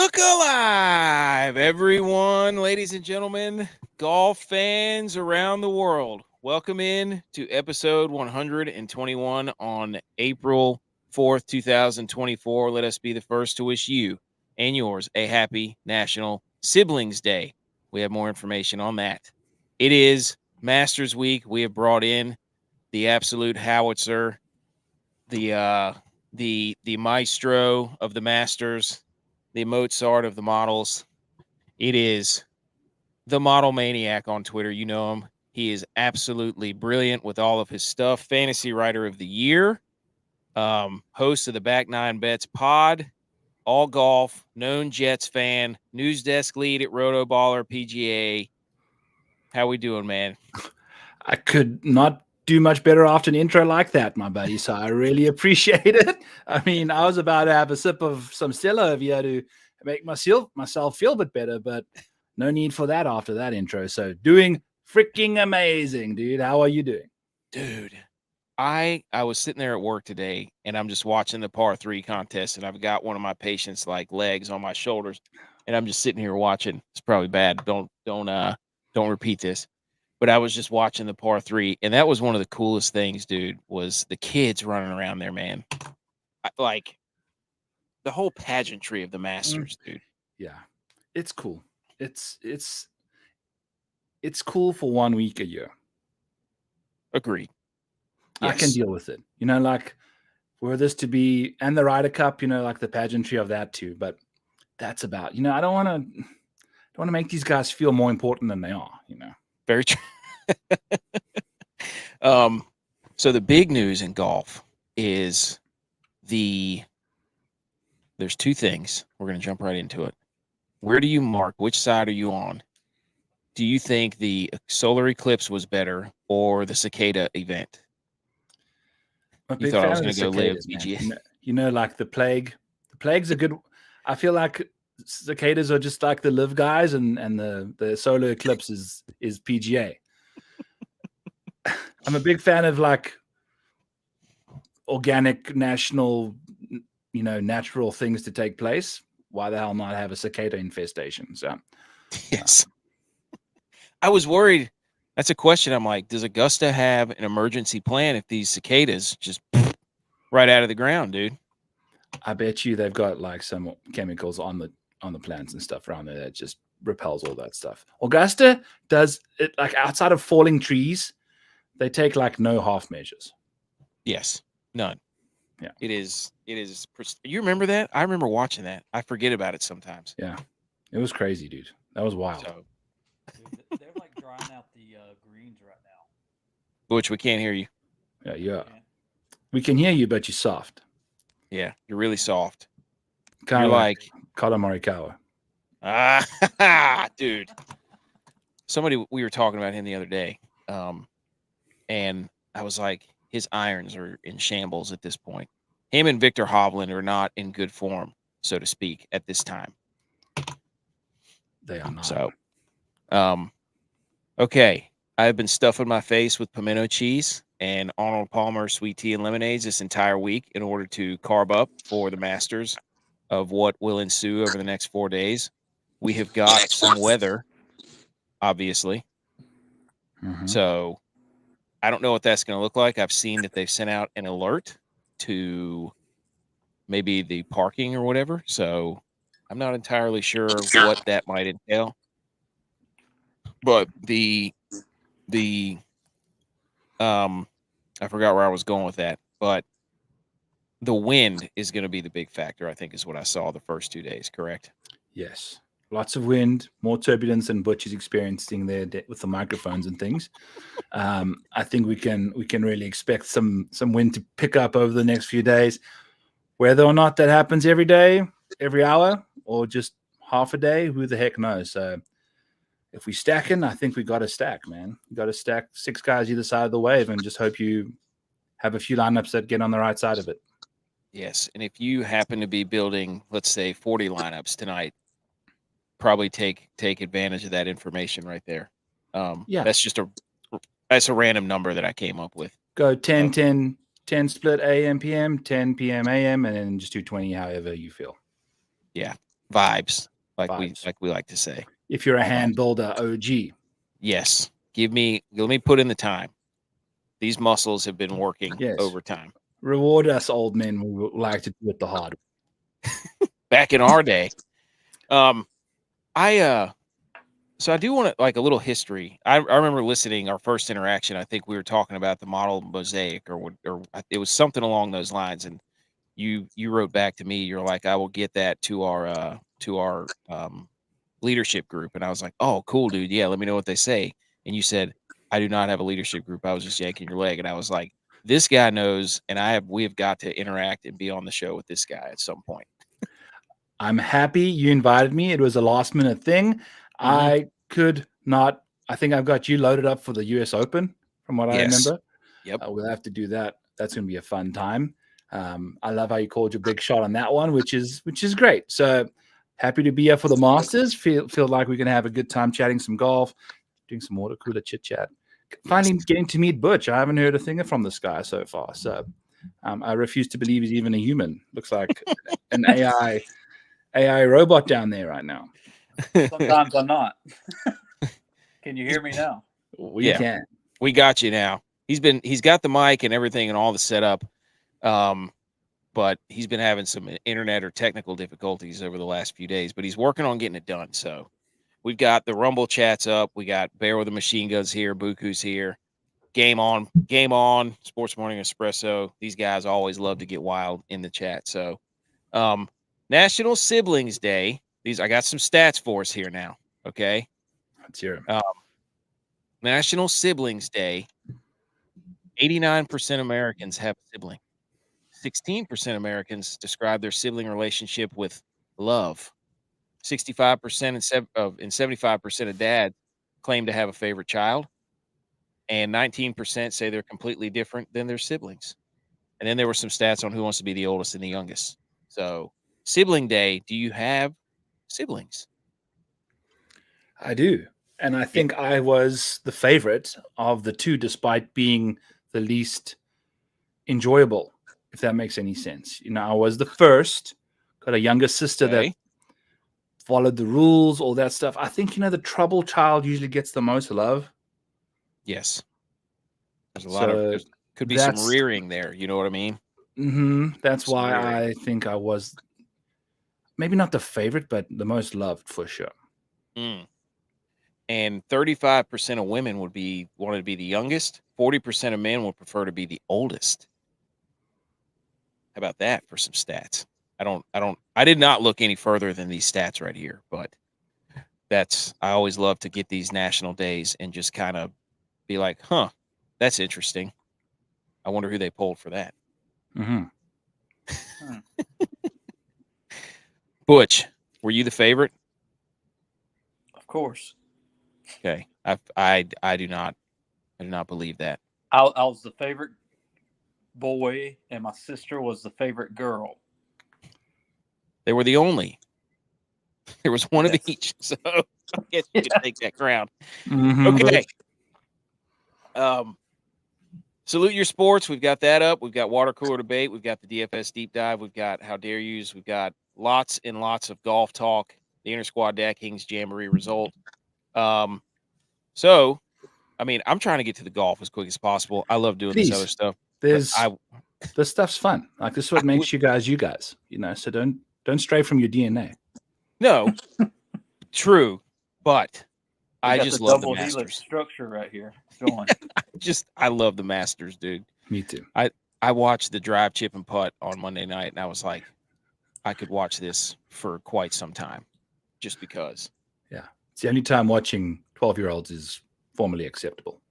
Look alive, everyone, ladies and gentlemen, golf fans around the world. Welcome in to episode 121 on April 4th, 2024. Let us be the first to wish you and yours a happy National Siblings Day. We have more information on that. It is Masters Week. We have brought in the absolute howitzer, the maestro of the Masters, the Mozart of the models. It is the Model Maniac on Twitter. You know him. He is absolutely brilliant with all of his stuff. Fantasy Writer of the Year, host of the Back Nine Bets pod, all golf, known Jets fan, news desk lead at Rotoballer PGA. How we doing, man? I could not do much better after an intro like that, my buddy. So I really appreciate it. I mean, I was about to have a sip of some Stella over here to make myself feel a bit better, but no need for that after that intro. So doing freaking amazing, dude. How are you doing? Dude, I was sitting there at work today and I'm just watching the par 3 contest, and I've got one of my patients' like legs on my shoulders, and I'm just sitting here watching. It's probably bad. Don't repeat this. But I was just watching the par 3, and that was one of the coolest things, dude, was the kids running around there, man. Like the whole pageantry of the Masters, dude. Yeah. It's cool. It's cool for 1 week a year. Agreed. Yes. I can deal with it. You know, like were this to be, and the Ryder Cup, you know, like the pageantry of that too. But that's about, you know, I don't want to make these guys feel more important than they are, you know. Very true. So the big news in golf is there's two things. We're going to jump right into it. Where do you mark? Which side are you on? Do you think the solar eclipse was better or the cicada event? You thought I was going to go live PGA? You know, like the plague. The plague's a good. I feel like cicadas are just like the live guys, and the solar eclipse is PGA. I'm a big fan of like organic, national, you know, natural things to take place. Why the hell not have a cicada infestation? So, yes. I was worried. That's a question. I'm like, does Augusta have an emergency plan if these cicadas just right out of the ground, dude? I bet you they've got like some chemicals on the plants and stuff around there that just repels all that stuff. Augusta does it like outside of falling trees, they take like no half measures. Yes, none. Yeah, it is. You remember that? I remember watching that. I forget about it sometimes. Yeah, it was crazy, dude. That was wild. Dude, they're like drying out the greens right now. Butch, we can't hear you. Yeah. We can hear you, but you're soft. Yeah, you're really soft. Kind of like Colin Morikawa. Dude. We were talking about him the other day, and I was like, his irons are in shambles at this point. Him and Victor Hovland are not in good form, so to speak, at this time. They are not. So, okay. I've been stuffing my face with pimento cheese and Arnold Palmer sweet tea and lemonades this entire week in order to carb up for the Masters of what will ensue over the next 4 days. We have got some weather, obviously. Mm-hmm. So I don't know what that's going to look like. I've seen that they've sent out an alert to maybe the parking or whatever. So I'm not entirely sure what that might entail. But I forgot where I was going with that, but the wind is going to be the big factor, I think, is what I saw the first 2 days, correct? Yes. Lots of wind, more turbulence than Butch is experiencing there with the microphones and things. I think we can really expect some wind to pick up over the next few days. Whether or not that happens every day, every hour, or just half a day, who the heck knows? So if we stacking, I think we got to stack, man. You got to stack 6 guys either side of the wave and just hope you have a few lineups that get on the right side of it. Yes, and if you happen to be building, let's say, 40 lineups tonight, probably take advantage of that information right there. That's just a random number that I came up with. Go 10, 10, 10 split AM, PM, 10 PM, AM, and then just do 20 however you feel. Yeah. vibes, like Vibes. we like to say. If you're a hand builder OG. Yes. Let me put in the time. These muscles have been working Yes. overtime. Reward us old men who like to do it the hard way. Back in our day. So I do want to like a little history. I remember listening our first interaction. I think we were talking about the model mosaic or it was something along those lines. And you wrote back to me. You're like, I will get that to our leadership group. And I was like, oh, cool, dude. Yeah, let me know what they say. And you said, I do not have a leadership group. I was just yanking your leg. And I was like, this guy knows, and we have got to interact and be on the show with this guy at some point. I'm happy you invited me. It was a last minute thing. I could not. I think I've got you loaded up for the U.S. Open, from what I remember. Yep. We'll have to do that. That's going to be a fun time. I love how you called your big shot on that one, which is great. So happy to be here for the Masters. Feel like we can have a good time chatting some golf, doing some water cooler chit chat. Finally getting to meet Butch. I haven't heard a thing from this guy so far. So I refuse to believe he's even a human. Looks like an AI robot down there right now. Sometimes I'm not. Can you hear me now? We can. We got you now. He's got the mic and everything and all the setup. But he's been having some internet or technical difficulties over the last few days, but he's working on getting it done. So we've got the Rumble chats up. We got Bear with the Machine Guns here. Buku's here. Game on. Sports Morning Espresso. These guys always love to get wild in the chat. So, National Siblings Day. I got some stats for us here now. Okay. Let's hear them. National Siblings Day. 89% Americans have a sibling. 16% Americans describe their sibling relationship with love. 65% and 75% of dads claim to have a favorite child. And 19% say they're completely different than their siblings. And then there were some stats on who wants to be the oldest and the youngest. So, Sibling Day, do you have siblings? I do. And I think I was the favorite of the two, despite being the least enjoyable, if that makes any sense. I was the first, got a younger sister that followed the rules, all that stuff. I think, the trouble child usually gets the most love. Yes. There's a lot of, could be some rearing there. You know what I mean? Mm-hmm. That's why I think I was maybe not the favorite, but the most loved for sure. And 35% of women wanted to be the youngest. 40% of men would prefer to be the oldest. How about that for some stats? I did not look any further than these stats right here, but I always love to get these national days and just kind of be like, huh, that's interesting. I wonder who they polled for that. Butch, were you the favorite? Of course. Okay. I do not believe that. I was the favorite boy and my sister was the favorite girl. They were the only. There was one of each. So I guess you could take that crown. Okay. Salute Your Sports. We've got that up. We've got Water Cooler Debate. We've got the DFS Deep Dive. We've got How Dare Yous. We've got lots and lots of golf talk. The Inter-Squad DraftKings Jamboree result. So, I mean, I'm trying to get to the golf as quick as possible. I love doing this other stuff. This stuff's fun. Like, this is what makes you guys. So don't stray from your DNA. No, true, but I just love the double Masters helix structure right here. Going. I love the Masters, dude. Me too. I watched the drive, chip, and putt on Monday night, and I was like, I could watch this for quite some time, just because. Yeah, it's the only time watching 12-year-olds is formally acceptable.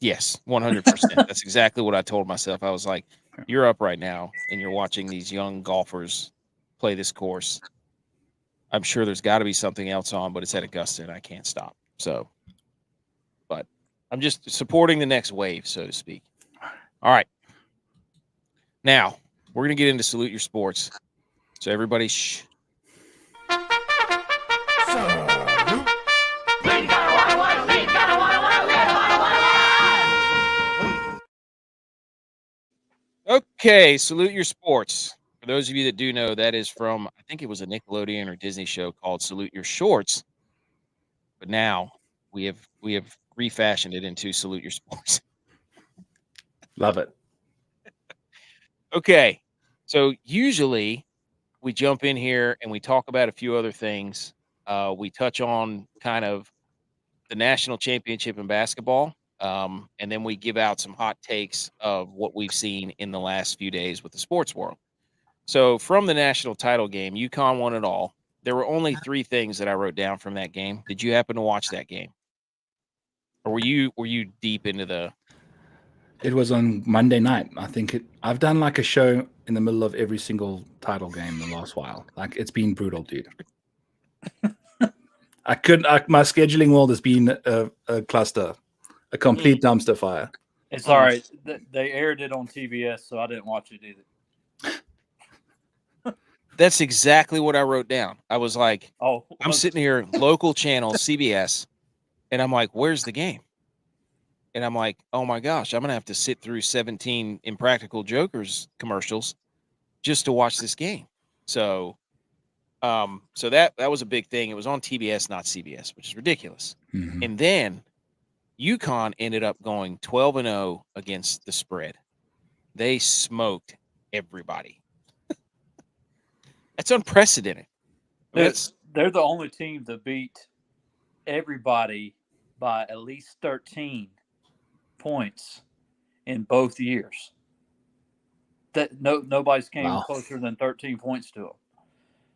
Yes, 100%. That's exactly what I told myself. I was like, you're up right now, and you're watching these young golfers play this course. I'm sure there's got to be something else on, but it's at Augusta, and I can't stop. So, but I'm just supporting the next wave, so to speak. All right. Now, we're going to get into Salute Your Sports. So, everybody, shh. Okay, Salute Your Sports. For those of you that do know, that is from, I think it was a Nickelodeon or Disney show called Salute Your Shorts. But now we have refashioned it into Salute Your Sports. Love it. Okay. So usually we jump in here and we talk about a few other things. We touch on kind of the national championship in basketball. And then we give out some hot takes of what we've seen in the last few days with the sports world. So from the national title game, UConn won it all. There were only 3 things that I wrote down from that game. Did you happen to watch that game? Or were you deep into the? It was on Monday night. I think I've done like a show in the middle of every single title game in the last while. Like it's been brutal, dude. My scheduling world has been a cluster, a complete dumpster fire. It's all right. They aired it on TBS, so I didn't watch it either. That's exactly what I wrote down. I was like, Oh, I'm sitting here, local channel, CBS, and I'm like, where's the game? And I'm like, oh my gosh, I'm going to have to sit through 17 Impractical Jokers commercials just to watch this game. So that was a big thing. It was on TBS, not CBS, which is ridiculous. Mm-hmm. And then UConn ended up going 12-0 against the spread. They smoked everybody. That's unprecedented. They're the only team to beat everybody by at least 13 points in both years. That nobody's came closer than 13 points to them.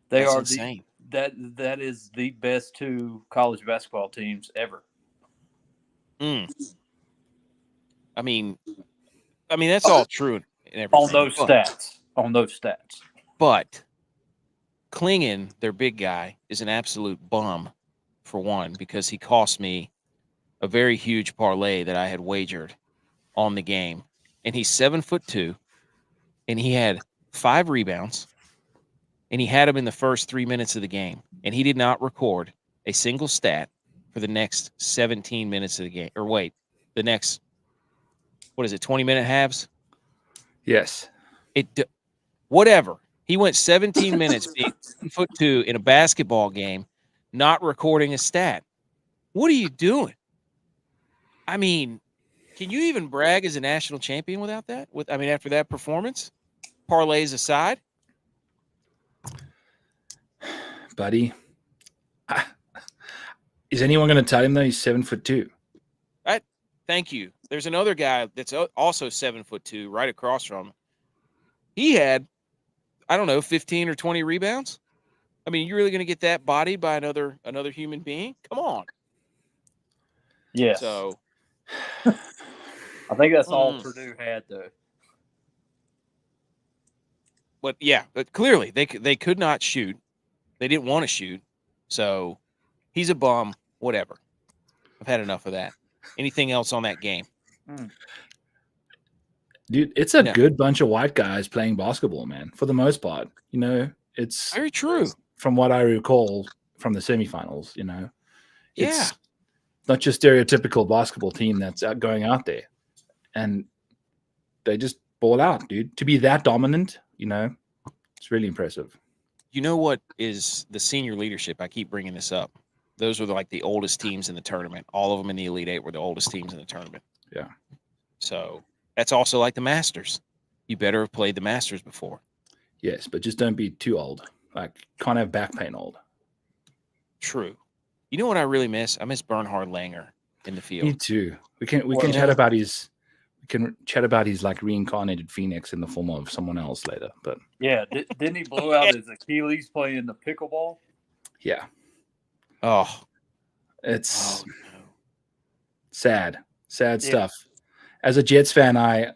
That's insane. That is the best 2 college basketball teams ever. I mean that's all true and everything. On those stats. But Klingon, their big guy, is an absolute bum, for one, because he cost me a very huge parlay that I had wagered on the game. And he's 7'2", and he had 5 rebounds, and he had him in the first 3 minutes of the game. And he did not record a single stat for the next 17 minutes of the game. Or wait, the next, 20-minute halves? Yes. Whatever. He went 17 minutes being 7'2" in a basketball game, not recording a stat. What are you doing? I mean, can you even brag as a national champion without that? After that performance, parlays aside, buddy. Is anyone going to tell him that he's 7'2"? Thank you. There's another guy that's also 7'2", right across from him. He had, 15 or 20 rebounds. I mean, you're really going to get that bodied by another human being? Come on. Yes. So, I think that's all Purdue had, though. But yeah, but clearly they could not shoot. They didn't want to shoot. So he's a bum. Whatever. I've had enough of that. Anything else on that game? Dude, it's a good bunch of white guys playing basketball, man, for the most part. It's very true. From what I recall from the semifinals, It's not just stereotypical basketball team that's going out there. And they just ball out, dude. To be that dominant, it's really impressive. You know what is the senior leadership? I keep bringing this up. Those were like the oldest teams in the tournament. All of them in the Elite Eight were the oldest teams in the tournament. Yeah. So that's also like the Masters. You better have played the Masters before. Yes, but just don't be too old. Like, can't have back pain old. True. You know what I really miss? I miss Bernhard Langer in the field. Me too. We can chat about his like reincarnated Phoenix in the form of someone else later. But yeah, didn't he blow out his Achilles playing the pickleball? Yeah. Oh, it's sad stuff. As a Jets fan, I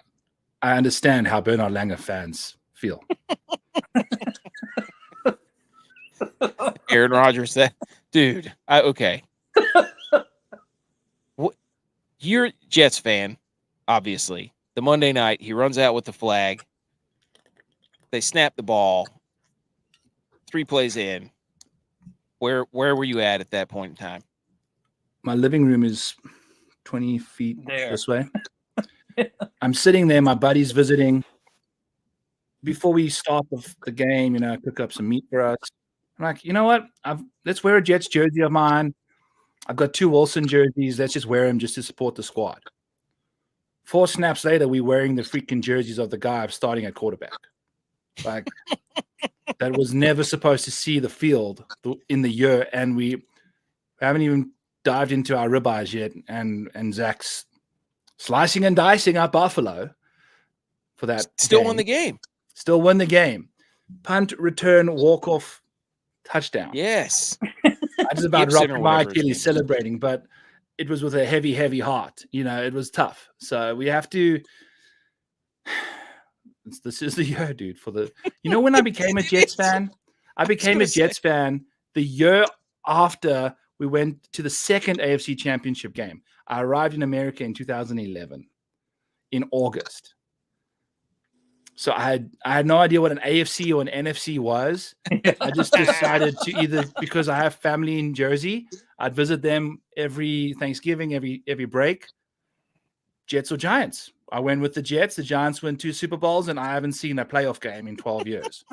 understand how Bernhard Langer fans feel. Aaron Rodgers said, dude, okay. You're a Jets fan, obviously. The Monday night, he runs out with the flag. They snap the ball. 3 plays in. Where were you at that point in time? My living room is 20 feet there. This way. I'm sitting there. My buddy's visiting. before we start the game, cook up some meat for us. I'm like, you know what? Let's wear a Jets jersey of mine. I've got 2 Wilson jerseys. Let's just wear them just to support the squad. 4 snaps later, we're wearing the freaking jerseys of the guy starting at quarterback. Like, that was never supposed to see the field in the year, and we haven't even dived into our ribeyes yet. And Zach's slicing and dicing up Buffalo for that. Still won the game. Still won the game. Punt, return, walk-off, touchdown. Yes. I just about dropped my Achilles celebrating, but it was with a heavy, heavy heart. It was tough. So we have to. This is the year, dude. When I became a Jets fan, I became a Jets fan the year after we went to the second AFC Championship game. I arrived in America in 2011 in August. So I had no idea what an AFC or an NFC was. I just decided to either, because I have family in Jersey, I'd visit them every Thanksgiving, every break. Jets or Giants. I went with the Jets. The Giants won 2 Super Bowls, and I haven't seen a playoff game in 12 years.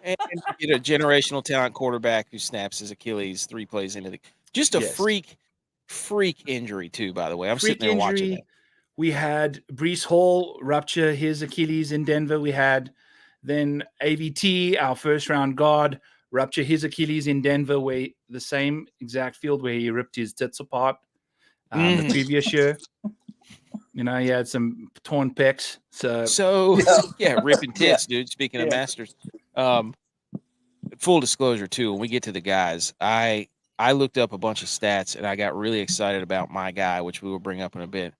And you get a generational talent quarterback who snaps his Achilles 3 plays into just a freak injury too, by the way. I'm sitting there watching that. We had Breece Hall rupture his Achilles in Denver. We had then AVT, our first-round guard, rupture his Achilles in Denver, where the same exact field where he ripped his tits apart the previous year. He had some torn pecs. So ripping tits, dude. Speaking of masters. Full disclosure, too, when we get to the guys, I looked up a bunch of stats, and I got really excited about my guy, which we will bring up in a bit.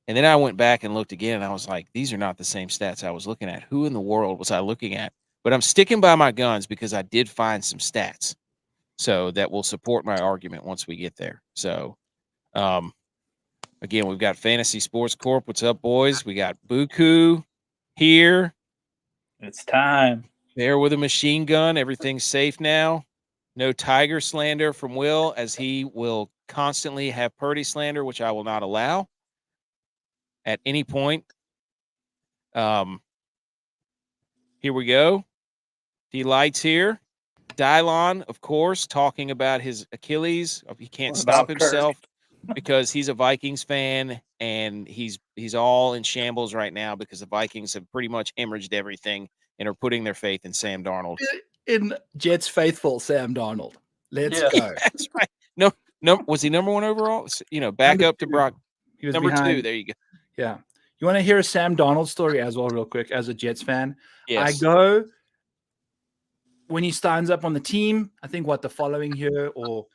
And then I went back and looked again, and I was like, these are not the same stats I was looking at. Who in the world was I looking at? But I'm sticking by my guns because I did find some stats so that will support my argument once we get there. So, again, we've got Fantasy Sports Corp. What's up, boys? We got Buku here. It's time. There with a machine gun. Everything's safe now. No Tiger slander from Will, as he will constantly have Purdy slander, which I will not allow at any point. Here we go. D-Light's here. Dylon, of course, talking about his Achilles. He can't stop himself because he's a Vikings fan, and he's all in shambles right now because the Vikings have pretty much hemorrhaged everything and are putting their faith in Sam Darnold. In Jets faithful Sam Darnold. Let's go. That's right. No, was he number 1 overall? Back up to Brock. He was number behind. 2. There you go. Yeah. You want to hear a Sam Darnold story as well, real quick, as a Jets fan? Yes. I go when he stands up on the team, I think the following year or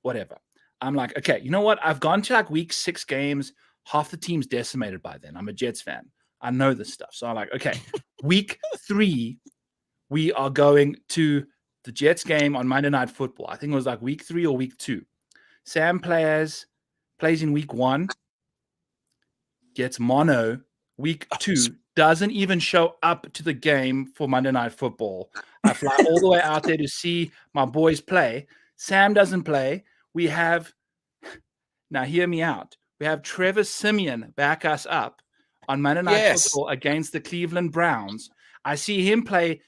whatever. I'm like, okay, you know what? I've gone to like week 6 games. Half the team's decimated by then. I'm a Jets fan. I know this stuff. So I'm like, okay, week 3, we are going to the Jets game on Monday Night Football. I think it was like week 3 or week 2. Sam plays in week 1. Gets mono. Week 2 doesn't even show up to the game for Monday Night Football. I fly all the way out there to see my boys play. Sam doesn't play. Now hear me out. We have Trevor Siemian back us up on Monday Night Football against the Cleveland Browns. I see him play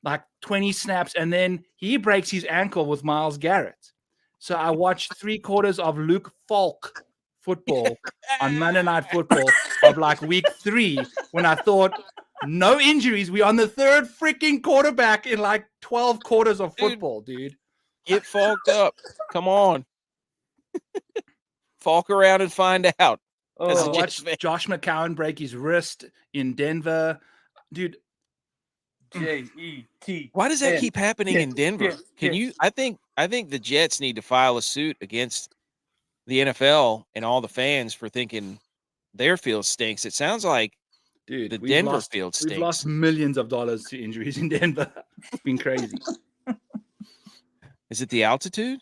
like 20 snaps, and then he breaks his ankle with Myles Garrett. So I watched 3 quarters of Luke Falk football on Monday Night Football of like week 3 when I thought no injuries. We're on the 3rd freaking quarterback in like 12 quarters of football, dude. Get Falked up. Come on. Falk around and find out. Watch Josh McCown break his wrist in Denver. Dude. J-E-T. Why does that keep happening in Denver? I think the Jets need to file a suit against the NFL and all the fans for thinking their field stinks. It sounds like the Denver field stinks. We've lost millions of dollars to injuries in Denver. It's been crazy. Is it the altitude?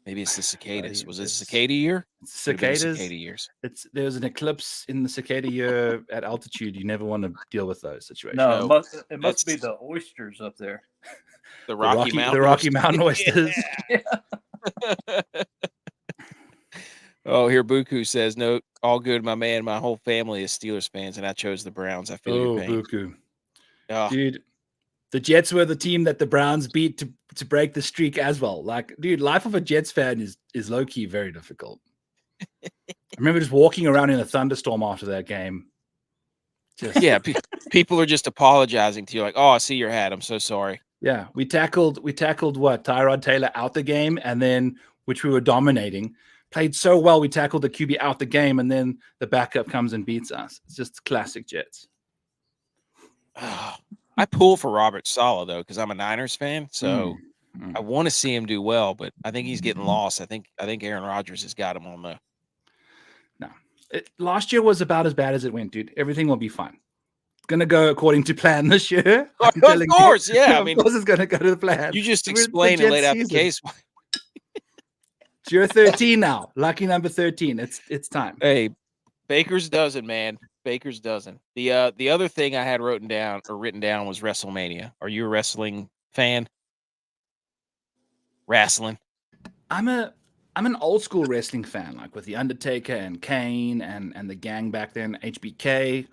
Maybe it's the cicadas. Was it cicada year? Cicadas. Cicada years. There's an eclipse in the cicada year at altitude. You never want to deal with those situations. No, it must be the oysters up there. The Rocky Mountain oysters. Yeah. Oh, here Buku says, no, all good, my man. My whole family is Steelers fans, and I chose the Browns. I feel your Oh, pain. Buku. Oh, Dude, the Jets were the team that the Browns beat to break the streak as well. Like, dude, life of a Jets fan is low-key very difficult. I remember just walking around in a thunderstorm after that game. Just yeah, people are just apologizing to you, like, oh, I see your hat. I'm so sorry. yeah, we tackled what? Tyrod Taylor out the game, and then which we were dominating. Played so well, we tackled the QB out the game, and then the backup comes and beats us. It's just classic Jets. I pull for Robert Saleh, though, because I'm a Niners fan, so I want to see him do well, but I think he's getting lost. I think Aaron Rodgers has got him on the. No, last year was about as bad as it went, dude. Everything will be fine. It's gonna go according to plan this year. Of course, yeah. I mean, of course, it's gonna go to the plan. You just explained and laid out the case. It's year 13 now. Lucky number 13. It's time. Hey, Baker's dozen, man. Baker's dozen. The other thing I had written down was WrestleMania. Are you a wrestling fan? Wrestling. I'm an old school wrestling fan, like with the Undertaker and Kane and the gang back then, HBK.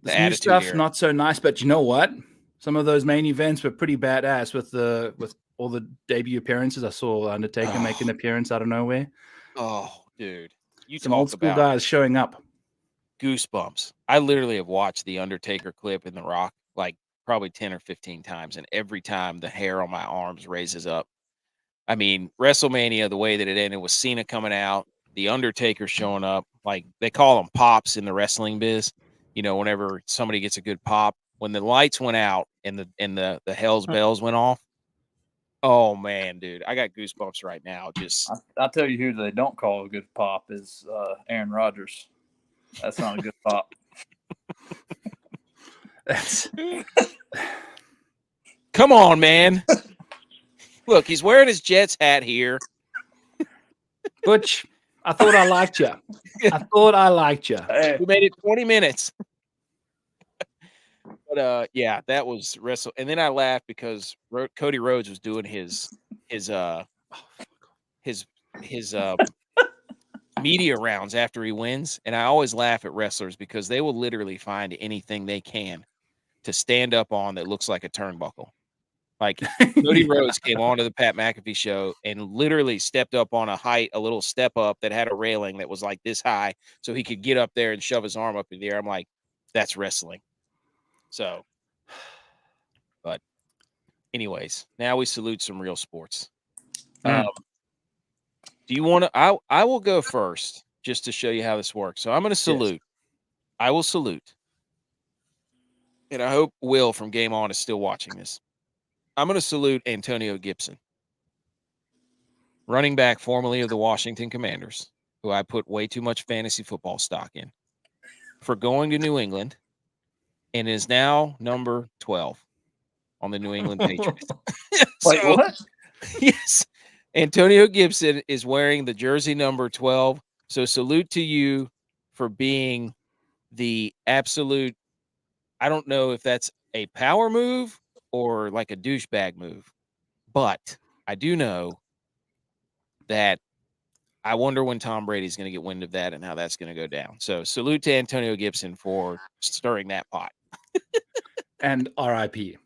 This new stuff, era. not so nice, but you know what? Some of those main events were pretty badass with all the debut appearances. I saw Undertaker make an appearance out of nowhere. Oh, dude. Some old school guys showing up. Goosebumps. I literally have watched the Undertaker clip in The Rock like probably 10 or 15 times, and every time the hair on my arms raises up. I mean, WrestleMania, the way that it ended was Cena coming out, the Undertaker showing up. Like they call them pops in the wrestling biz. You know, whenever somebody gets a good pop, when the lights went out and the Hell's Bells went off. Oh man, dude, I got goosebumps right now. Just I'll tell you who they don't call a good pop is Aaron Rodgers. That's not a good pop. Come on, man. Look, he's wearing his Jets hat here. Butch, I thought I liked you. Hey. We made it 20 minutes. But yeah, that was wrestle. And then I laughed because Cody Rhodes was doing his media rounds after he wins, and I always laugh at wrestlers because they will literally find anything they can to stand up on that looks like a turnbuckle. Like Cody Rhodes came onto the Pat McAfee show and literally stepped up on a little step up that had a railing that was like this high, so he could get up there and shove his arm up in the air. I'm like, that's wrestling. So, but anyways, now we salute some real sports. Do you want to? I will go first just to show you how this works. So I'm going to salute. Yes. I will salute. And I hope Will from Game On is still watching this. I'm going to salute Antonio Gibson, running back formerly of the Washington Commanders, who I put way too much fantasy football stock in, for going to New England and is now number 12 on the New England Patriots. Wait, what? Yes. Antonio Gibson is wearing the jersey number 12. So salute to you for being the absolute, I don't know if that's a power move or like a douchebag move, but I do know that I wonder when Tom Brady's going to get wind of that and how that's going to go down. So salute to Antonio Gibson for stirring that pot. And RIP.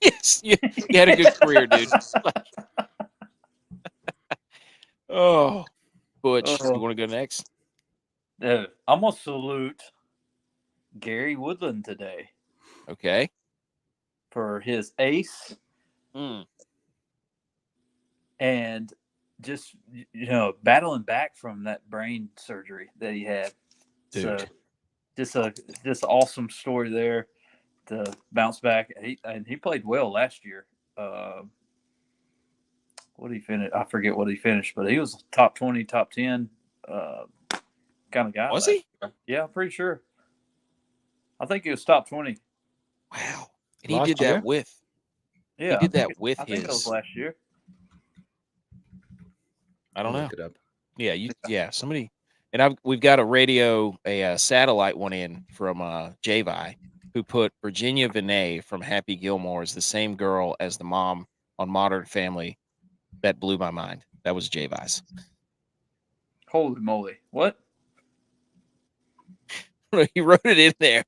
Yes, you had a good career, dude. Oh, Butch, you want to go next? I'm going to salute Gary Woodland today. Okay. For his ace. And just, battling back from that brain surgery that he had. Dude. So just awesome story there to bounce back. He played well last year. What did he finish? I forget what he finished, but he was top 20, top 10 kind of guy. Was he? Yeah, I'm pretty sure. I think he was top 20. Wow. And he did that with. Yeah. He did that with I think it was last year. I don't know. Look it up. Yeah, somebody. And we've got a satellite one in from G.U.Y.S, who put Virginia Vinay from Happy Gilmore as the same girl as the mom on Modern Family. That blew my mind. That was G.U.Y.S. Holy moly! What? He wrote it in there.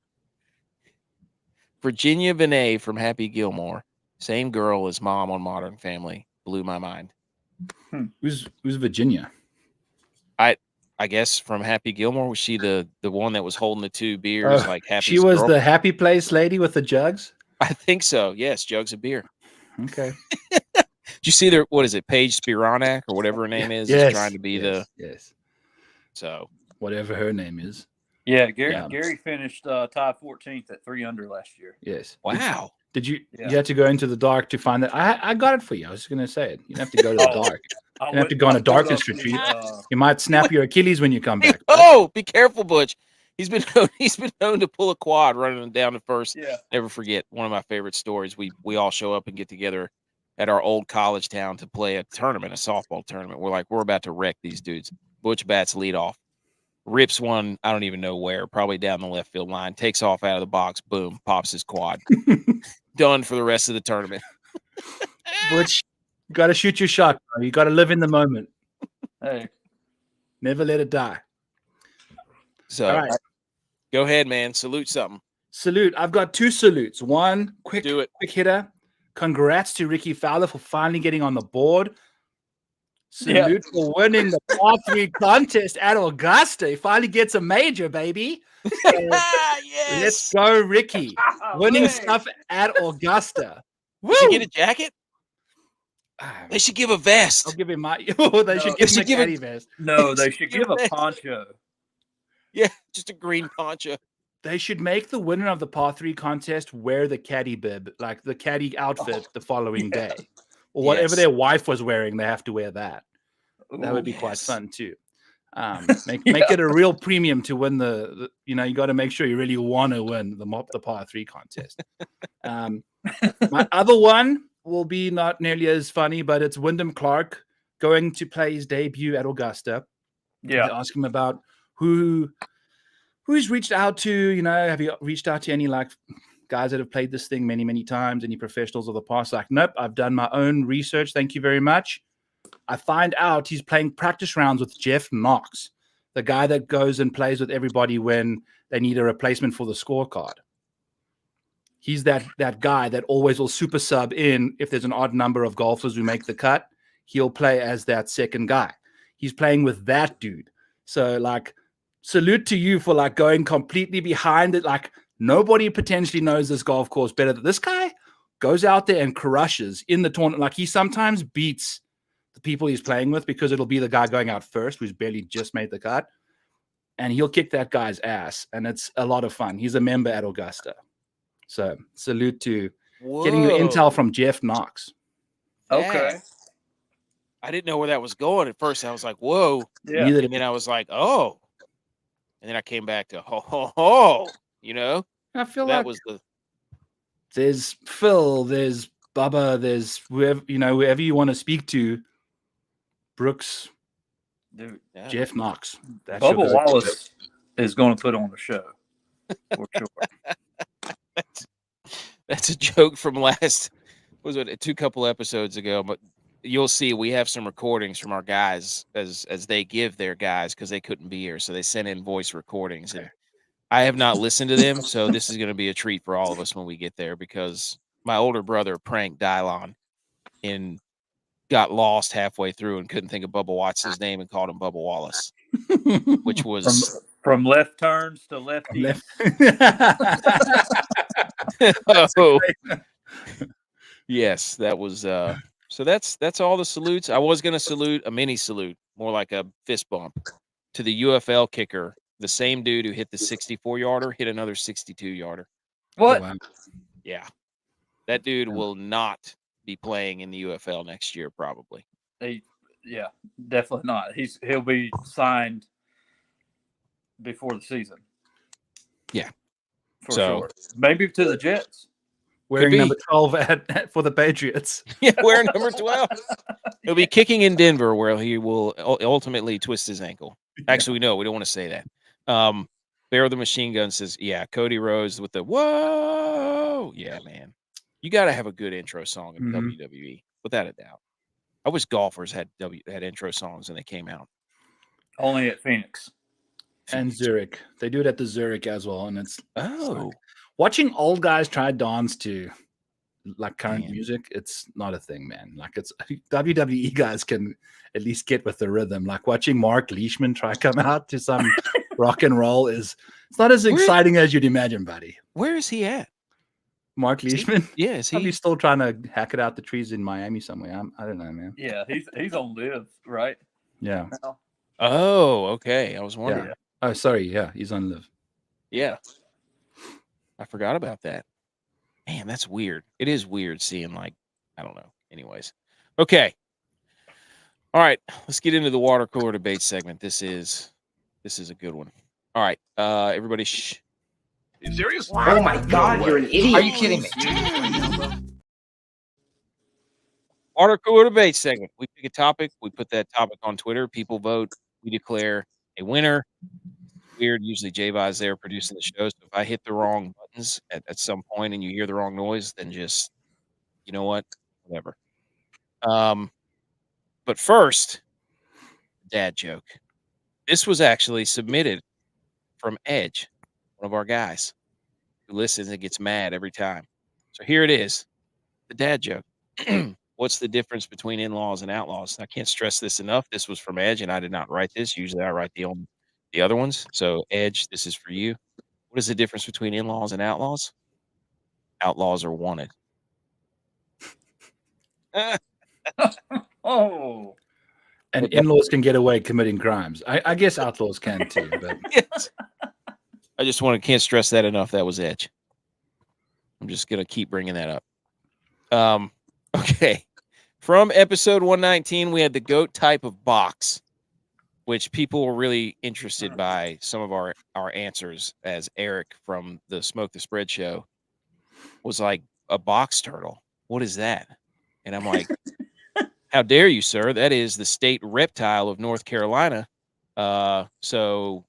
Virginia Benet from Happy Gilmore. Same girl as mom on Modern Family. Blew my mind. Who's Virginia? I guess from Happy Gilmore, was she the one that was holding the two beers like Happy's She was girl? the happy place lady with the jugs? I think so. Yes, jugs of beer. Okay. Did you see their, what is it, Paige Spiranak or whatever her name is? Yes. Trying to be Yes. So whatever her name is. Yeah, Gary finished tied 14th at 3 under last year. Yes. Wow. Did you? Yeah. You had to go into the dark to find that? I got it for you. I was just gonna say it. You don't have to go to the dark. You don't have to go on a darkness retreat. You might snap your Achilles when you come back. Oh, be careful, Butch. He's been known to pull a quad running down the first. Yeah. Never forget one of my favorite stories. We all show up and get together at our old college town to play a tournament, a softball tournament. We're about to wreck these dudes. Butch bats lead off, rips one, I don't even know where, probably down the left field line, takes off out of the box, boom, pops his quad. Done for the rest of the tournament. Butch, you got to shoot your shot, bro. You got to live in the moment. Hey. Never let it die. So, all right. Go ahead, man. Salute something. Salute. I've got 2 salutes. One, quick hitter. Congrats to Ricky Fowler for finally getting on the board. Salute for winning the par 3 contest at Augusta. He finally gets a major, baby. So, yes. Let's go, Ricky. Winning stuff at Augusta. Did you get a jacket? They should give a vest. I'll give him my. They should give him a caddy vest. No, they should give a poncho. Yeah, just a green poncho. They should make the winner of the par 3 contest wear the caddy bib, like the caddy outfit the following day. Or whatever their wife was wearing, they have to wear that. That would be quite fun too. Make it a real premium to win the you got to make sure you really want to win the par 3 contest. My other one will be not nearly as funny, but it's Wyndham Clark going to play his debut at Augusta. Yeah. They ask him about who's reached out to, have you reached out to any like guys that have played this thing many, many times, any professionals of the past? Like, nope, I've done my own research. Thank you very much. I find out he's playing practice rounds with Jeff Knox, the guy that goes and plays with everybody when they need a replacement for the scorecard. He's that guy that always will super sub in if there's an odd number of golfers who make the cut. He'll play as that second guy. He's playing with that dude. So, like, salute to you for, like, going completely behind it. Like, nobody potentially knows this golf course better than this guy. Goes out there and crushes in the tournament. Like, he sometimes beats the people he's playing with because it'll be the guy going out first who's barely just made the cut. And he'll kick that guy's ass. And it's a lot of fun. He's a member at Augusta. So, salute to getting your intel from Jeff Knox. Okay. I didn't know where that was going at first. I was like, whoa. Yeah. And then I was like, oh. And then I came back to, I feel like that was there's Phil, there's Bubba, there's whoever you want to speak to. Brooks, dude, Jeff Knox. Bubba Wallace is going to put on the show for sure. That's a joke from last, was it, 2 couple episodes ago? But you'll see we have some recordings from our guys as they give their guys because they couldn't be here, so they sent in voice recordings. And I have not listened to them, so this is going to be a treat for all of us when we get there because my older brother pranked Dylon and got lost halfway through and couldn't think of Bubba Watson's name and called him Bubba Wallace, which was from left turns to lefty. Oh. Yes, that was so that's all the salutes. I was going to salute a mini salute, more like a fist bump to the UFL kicker. The same dude who hit the 64-yarder hit another 62-yarder. What? Oh, wow. Yeah. That dude will not be playing in the UFL next year, probably. Yeah, definitely not. He'll be signed before the season. Yeah. For sure. Maybe to the Jets. Wearing number 12 for the Patriots. Yeah, wearing number 12. He'll be kicking in Denver where he will ultimately twist his ankle. Actually, no, we don't want to say that. Bear the Machine Gun says, yeah, Cody Rose with the whoa. Yeah, man. You got to have a good intro song in WWE, without a doubt. I wish golfers had intro songs when they came out. Only at Phoenix. And Zurich. They do it at the Zurich as well. And it's Oh, watching old guys try dance to like current Man. music, it's not a thing, man. Like it's WWE guys can at least get with the rhythm. Like watching Mark Leishman try come out to some rock and roll it's not as exciting as you'd imagine, buddy. Where is he at? Mark Leishman? Yeah, is Probably he? still trying to hack it out the trees in Miami somewhere. I don't know, man. Yeah, he's on Live, right? Yeah. Now. Oh, okay. I was wondering. Yeah. Oh, sorry. Yeah, he's on Live. Yeah. I forgot about that. Man, that's weird. It is weird seeing I don't know. Anyways. Okay. All right. Let's get into the water cooler debate segment. This is a good one. All right. Everybody You serious? Oh my God, you're an idiot. Are you kidding me? water cooler debate segment. We pick a topic, we put that topic on Twitter, people vote, we declare a winner. Weird. Usually J.U.Y.S there producing the show. So if I hit the wrong buttons at some point and you hear the wrong noise, then just, you know what? Whatever. But first, dad joke. This was actually submitted from Edge, one of our guys who listens and gets mad every time. So here it is. The dad joke. What's the difference between in-laws and outlaws? I can't stress this enough. This was from Edge, and I did not write this. Usually I write the other ones. So Edge, this is for you. What is the difference between in-laws and outlaws? Outlaws are wanted. Oh. And in-laws can get away committing crimes. I guess outlaws can too, but Yes. I just can't stress that enough. That was Edge. I'm just gonna keep bringing that up. Okay. From episode 119, we had the GOAT type of box, which people were really interested by some of our answers, as Eric from the Smoke the Spread show was like, a box turtle. What is that? And I'm like, how dare you, sir? That is the state reptile of North Carolina. So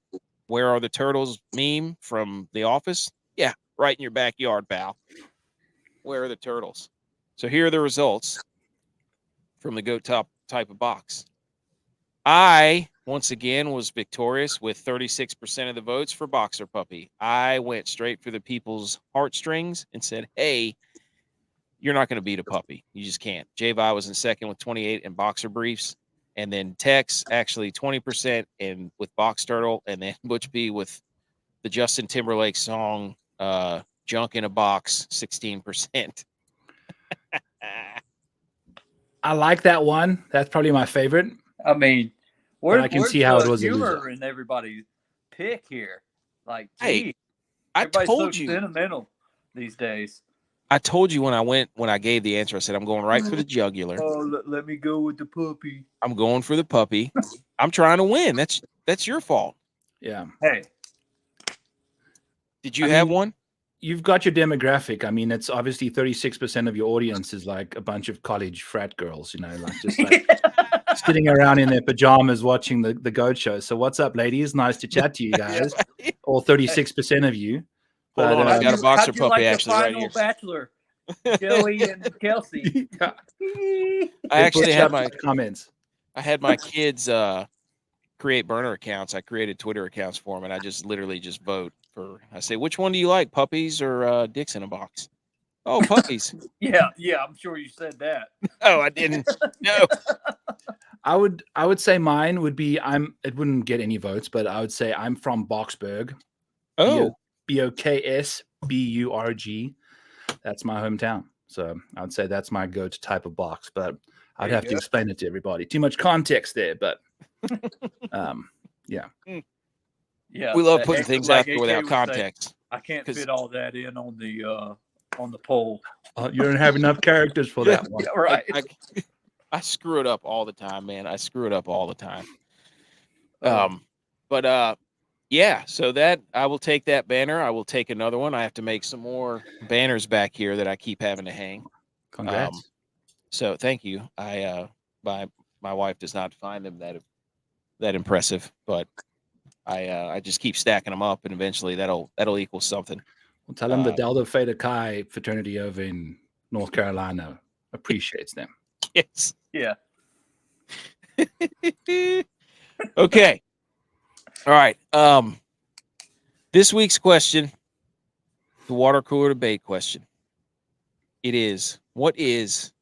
where are the turtles meme from The Office? Yeah, right in your backyard, pal. Where are the turtles? So here are the results from the GOAT type of box. I, once again, was victorious with 36% of the votes for Boxer Puppy. I went straight for the people's heartstrings and said, hey, you're not going to beat a puppy. You just can't. J.U.Y.S was in second with 28 and Boxer Briefs. And then Tex actually 20% and with Box Turtle. And then Butch B with the Justin Timberlake song, Junk in a Box, 16%. I like that one. That's probably my favorite. I mean, I can see how it was a humor loser. in everybody's pick here. Like, Hey, gee, I everybody's told so you. sentimental these days. I told you when I gave the answer, I said, I'm going right for the jugular. Oh, let me go with the puppy. I'm going for the puppy. I'm trying to win. That's your fault. Yeah. Hey, Did you have one? You've got your demographic. I mean, it's obviously 36% of your audience is like a bunch of college frat girls, like just like sitting around in their pajamas watching the GOAT show. So what's up, ladies? Nice to chat to you guys. All 36% of you. Hold on, I got a Boxer how'd you Puppy like actually the right final here. Bachelor, Joey and Kelsey. Yeah. I actually had my comments. I had my kids create burner accounts. I created Twitter accounts for them, and I just literally just vote for. I say, which one do you like, puppies or dicks in a box? Oh, puppies. Yeah, I'm sure you said that. Oh, I didn't. No. I would say mine would be it wouldn't get any votes, but I would say I'm from Boksburg. Oh, Boksburg. That's my hometown. So I would say that's my go-to type of box, but I'd have to explain it to everybody. Too much context there, but yeah. Yeah, we love putting things out like there without context. Say, I can't fit all that in on the poll. You don't have enough characters for that one. Yeah, right. I screw it up all the time, man. I screw it up all the time. Yeah, so that I will take that banner. I will take another one. I have to make some more banners back here that I keep having to hang. Congrats. So thank you. My wife does not find them that impressive, but I just keep stacking them up, and eventually that'll equal something. Well, tell them the Delta Theta Chi fraternity over in North Carolina appreciates them. Yes. Yeah. Okay. All right. This week's question, the water cooler debate question. It is, what is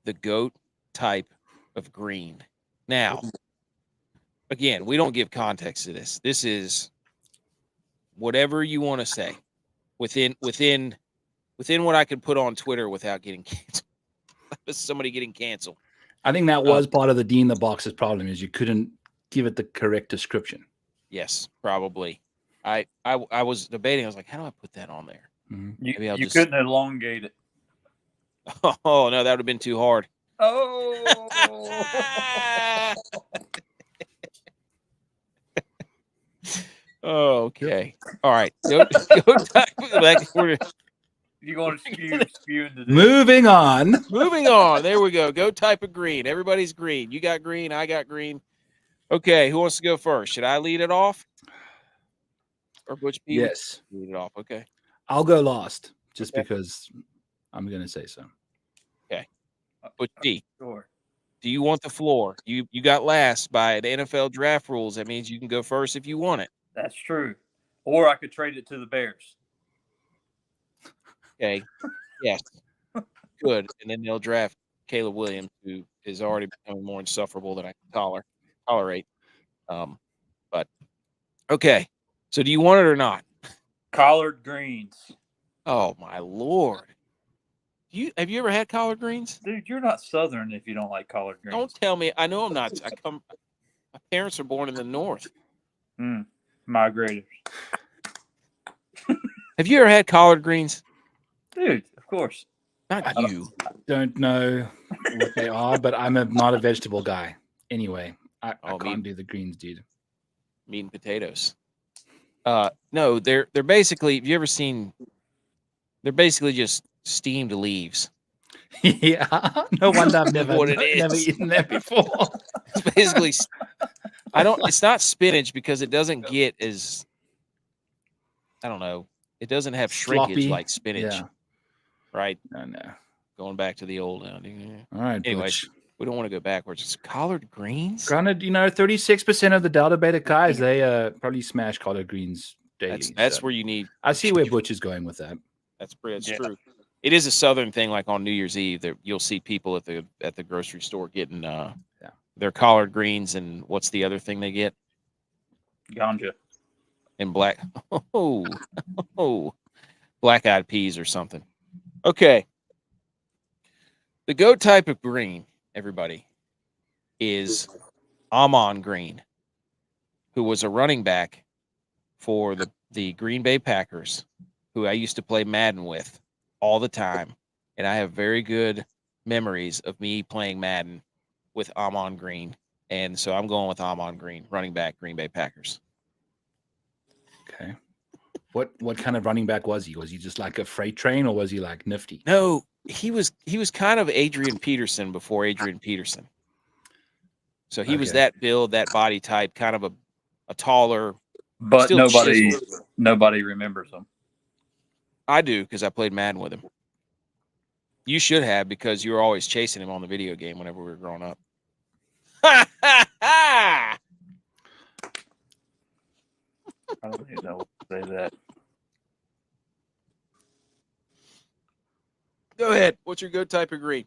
the GOAT type of green? Now, again, we don't give context to this. This is whatever you want to say within what I could put on Twitter without getting canceled. Somebody getting canceled. I think that was part of the D in the box's problem is you couldn't give it the correct description. Yes, probably. I was debating. I was like, how do I put that on there? Mm-hmm. Maybe I'll You just couldn't elongate it. Oh no, that would have been too hard. Oh. Okay. All right. Go back. You're going to spew into this. Moving on. Moving on. There we go. Go type of green. Everybody's green. You got green. I got green. Okay. Who wants to go first? Should I lead it off? Or Butch P? Yes. Lead it off. Okay. I'll go last just because I'm going to say so. Okay. Butch P. Sure. Do you want the floor? You got last by the NFL draft rules. That means you can go first if you want it. That's true. Or I could trade it to the Bears. Okay. Yes. Good. And then they'll draft Caleb Williams, who is already becoming more insufferable than I can tolerate. But okay. So do you want it or not? Collard greens. Oh my Lord. Have you ever had collard greens? Dude, you're not Southern if you don't like collard greens. Don't tell me. I know I'm not. My parents are born in the North. Migrators. Have you ever had collard greens? Dude, of course. Not you. Don't know what they are, but I'm not a vegetable guy. Anyway, I can't do the greens, dude. Meat and potatoes. No, they're basically. Have you ever seen? They're basically just steamed leaves. Yeah, no wonder I've never is. eaten that before. It's basically. It's not spinach because it doesn't get as. I don't know. It doesn't have shrinkage Sloppy. like spinach. Yeah. Right. No. Going back to the old. All right. Anyways, we don't want to go backwards. It's collard greens. Granted, 36% of the Delta Beta guys, they probably smash collard greens daily. That's where you need. I see where Butch is going with that. That's true. It is a Southern thing. Like on New Year's Eve, you'll see people at the grocery store getting their collard greens and what's the other thing they get? Ganja. And black. Black-eyed peas or something. Okay. The GOAT type of green, everybody, is Amon Green, who was a running back for the Green Bay Packers, who I used to play Madden with all the time. And I have very good memories of me playing Madden with Amon Green. And so I'm going with Amon Green, running back, Green Bay Packers. Okay. What kind of running back was he? Was he just like a freight train or was he like nifty? No, he was kind of Adrian Peterson before Adrian Peterson. So he was that build, that body type, kind of a taller. But nobody remembers him. I do because I played Madden with him. You should have because you were always chasing him on the video game whenever we were growing up. I don't even know what to say that. Go ahead. What's your GOAT type of green?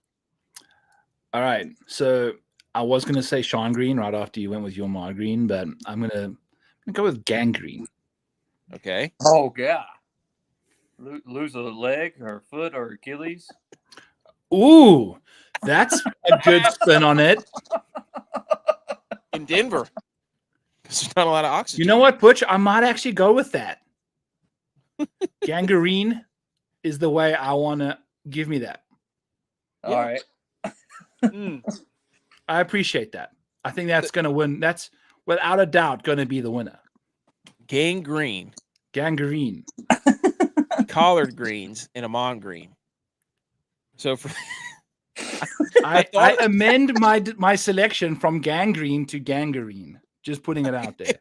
All right. So I was going to say Sean Green right after you went with your Ma Green, but I'm going to go with Gangrene. Okay. Oh, yeah. Lose a leg or foot or Achilles. Ooh, that's a good spin on it. In Denver. Because there's not a lot of oxygen. You know what, Butch? I might actually go with that. Gangrene is the way I want to give me that. All right. I appreciate that. I think that's going to win. That's without a doubt going to be the winner. Gangrene. Collard greens and Amon Green. So for I amend my selection from gangrene to gangrene. Just putting it out there.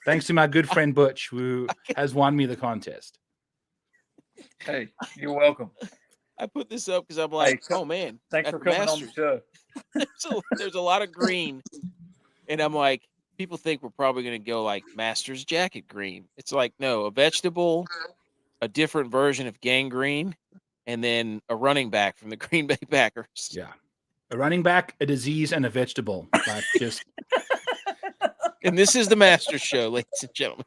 Thanks to my good friend Butch, who has won me the contest. Hey, you're welcome. I put this up because I'm like, oh man, thanks for coming on the show. There's a lot of green, and I'm like, people think we're probably going to go like Masters jacket green. It's like, no, a vegetable, a different version of gangrene, and then a running back from the Green Bay Packers. Yeah. A running back, a disease, and a vegetable. Like just And this is the Masters show, ladies and gentlemen.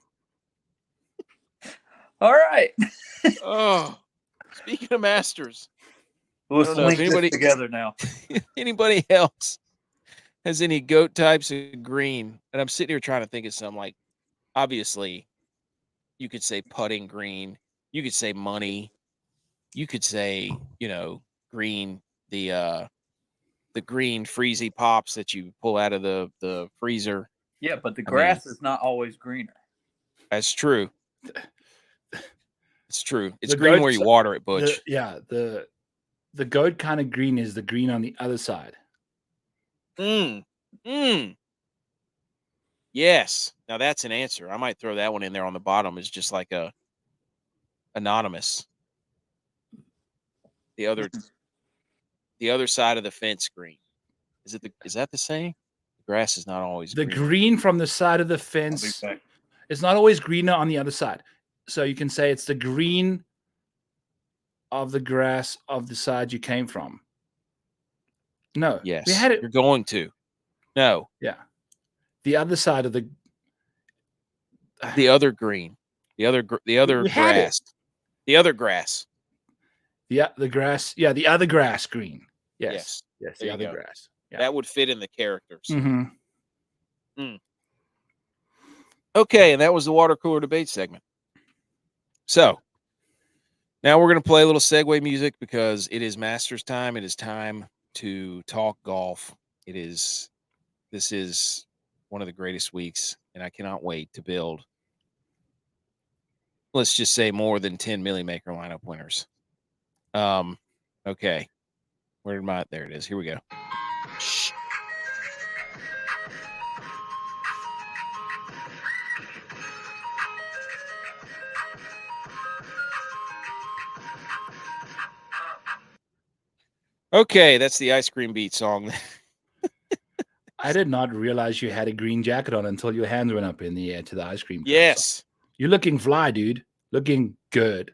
All right. Oh, speaking of Masters, Let's don't know if link anybody- this together now. anybody else has any goat types of green? And I'm sitting here trying to think of some, like, obviously, you could say putting green. You could say money. You could say, green, the green freezy pops that you pull out of the freezer. Yeah, but the grass is not always greener. That's true. It's true. It's The green goat where you si- water it, Butch. The goat kind of green is the green on the other side. Yes. Now that's an answer. I might throw that one in there on the bottom as just like a anonymous. The other side of the fence green. Is that the same? The grass is not always The green. green from the side of the fence is not always greener on the other side. So you can say it's the green of the grass of the side you came from. No. Yes. We had it. You're going to. No. Yeah. The other side of the The other green. The other We had it. grass. The other grass. the grass. Yeah, the other grass green. Yes. Yes, There the you other go. grass. Yeah. That would fit in the characters. Mm-hmm. Okay, and that was the water cooler debate segment. So now we're going to play a little segue music because it is Masters time. It is time to talk golf. This is one of the greatest weeks, and I cannot wait to build, let's just say, more than 10 Millie Maker lineup winners. Okay. There it is. Here we go. Shh. Okay, that's the ice cream beat song. I did not realize you had a green jacket on until your hands went up in the air to the ice cream cone. Yes. You're looking fly, dude. Looking good.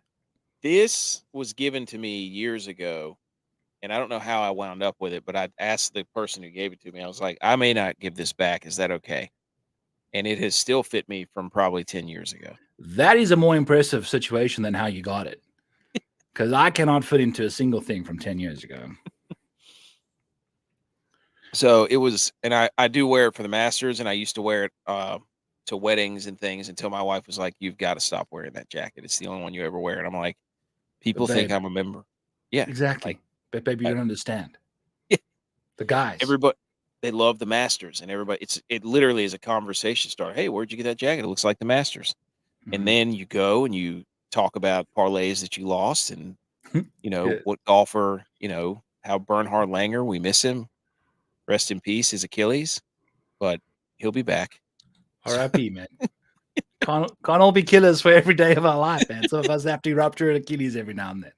This was given to me years ago, and I don't know how I wound up with it, but I asked the person who gave it to me. I was like, I may not give this back. Is that okay? And it has still fit me from probably 10 years ago. That is a more impressive situation than how you got it. Because I cannot fit into a single thing from 10 years ago. So it was, and I do wear it for the Masters, and I used to wear it to weddings and things until my wife was like, "You've got to stop wearing that jacket. It's the only one you ever wear." And I'm like, people think I'm a member. Yeah, exactly. Like, but baby, you don't understand. Yeah. The guys. Everybody, they love the Masters, and everybody, it literally is a conversation starter. Hey, where'd you get that jacket? It looks like the Masters. Mhm. And then you go and you talk about parlays that you lost, and Yeah. what golfer, how Bernhard Langer, we miss him. Rest in peace, his Achilles, but he'll be back. R.I.P. man. Can't all be killers for every day of our life, man. Some of us have to rupture an Achilles every now and then.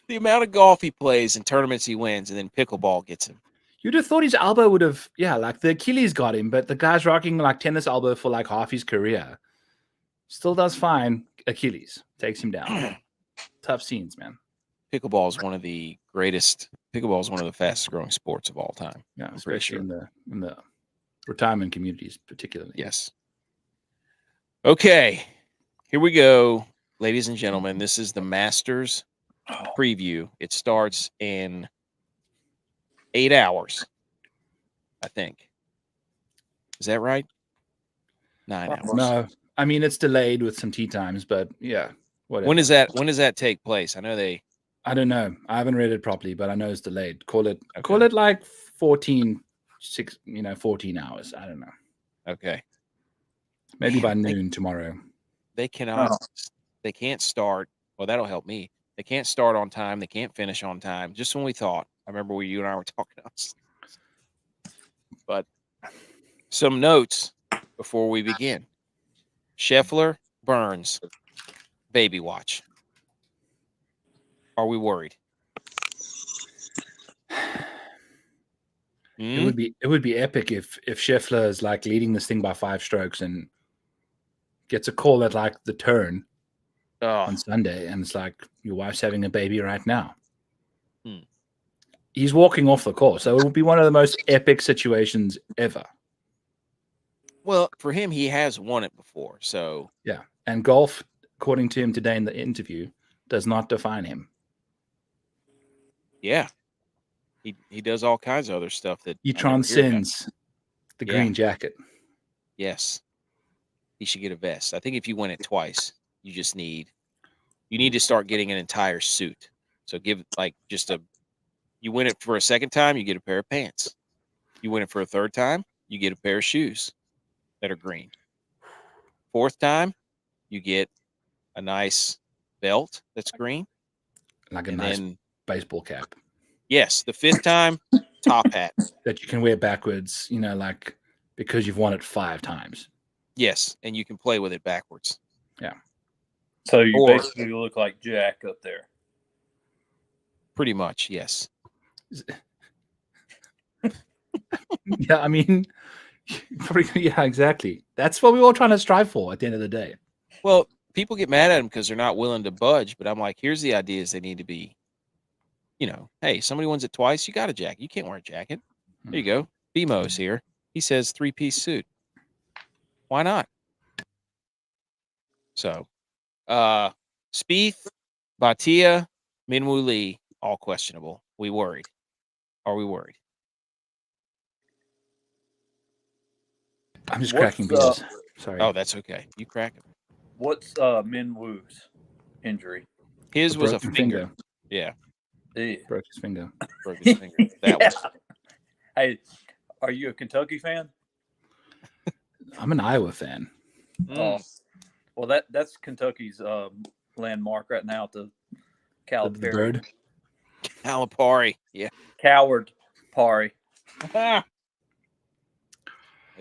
The amount of golf he plays and tournaments he wins, and then pickleball gets him. You'd have thought his elbow would have, like the Achilles got him, but the guy's rocking like tennis elbow for like half his career. Still does fine. Achilles takes him down. Tough scenes, man. Pickleball is one of the greatest. Pickleball is one of the fastest growing sports of all time. Yeah, I'm pretty especially sure. in the retirement communities, particularly. Yes. Okay, here we go, ladies and gentlemen. This is the Masters preview. It starts in 8 hours, I think. Is that right? 9 hours. No, I mean it's delayed with some tee times, but yeah, whatever. When does that take place? I know I don't know. I haven't read it properly, but I know it's delayed. Call it like 14 hours. I don't know. Okay. Maybe Man, by noon tomorrow. They cannot. They can't start. Well, that'll help me. They can't start on time. They can't finish on time. Just when we thought. I remember you and I were talking. But some notes before we begin. Scheffler, Burns, baby watch. Are we worried? It would be epic if Scheffler is like leading this thing by 5 strokes and gets a call at like the turn on Sunday, and it's like your wife's having a baby right now. He's walking off the course, so it would be one of the most epic situations ever. Well, for him, he has won it before, so yeah. And golf, according to him today in the interview, does not define him. Yeah. He does all kinds of other stuff that he transcends the green jacket. Yes. He should get a vest. I think if you win it twice, you need to start getting an entire suit. So give like you win it for a second time, you get a pair of pants. You win it for a third time, you get a pair of shoes that are green. Fourth time, you get a nice belt that's green. Like a nice baseball cap. Yes, the fifth time, top hat. That you can wear backwards, like because you've won it 5 times. Yes, and you can play with it backwards. Yeah. So you basically look like Jack up there. Pretty much, yes. Yeah, I mean, yeah, exactly. That's what we're all trying to strive for at the end of the day. Well, people get mad at him because they're not willing to budge, but I'm like, here's the ideas they need to be. Hey, somebody wins it twice, you got a jacket. You can't wear a jacket. There you go. BMO's here. He says 3-piece suit. Why not? So, Spieth, Bhatia, Minwoo Lee, all questionable. We worried. Are we worried? I'm just cracking beers. Sorry. Oh, that's okay. You crack it. What's Minwoo's injury? His was a finger. Yeah. Broke his finger. Broke his finger. That was. Hey, are you a Kentucky fan? I'm an Iowa fan. Well, that's Kentucky's landmark right now at the Calipari. The bird. Calipari. Yeah. Coward Pari. Hey,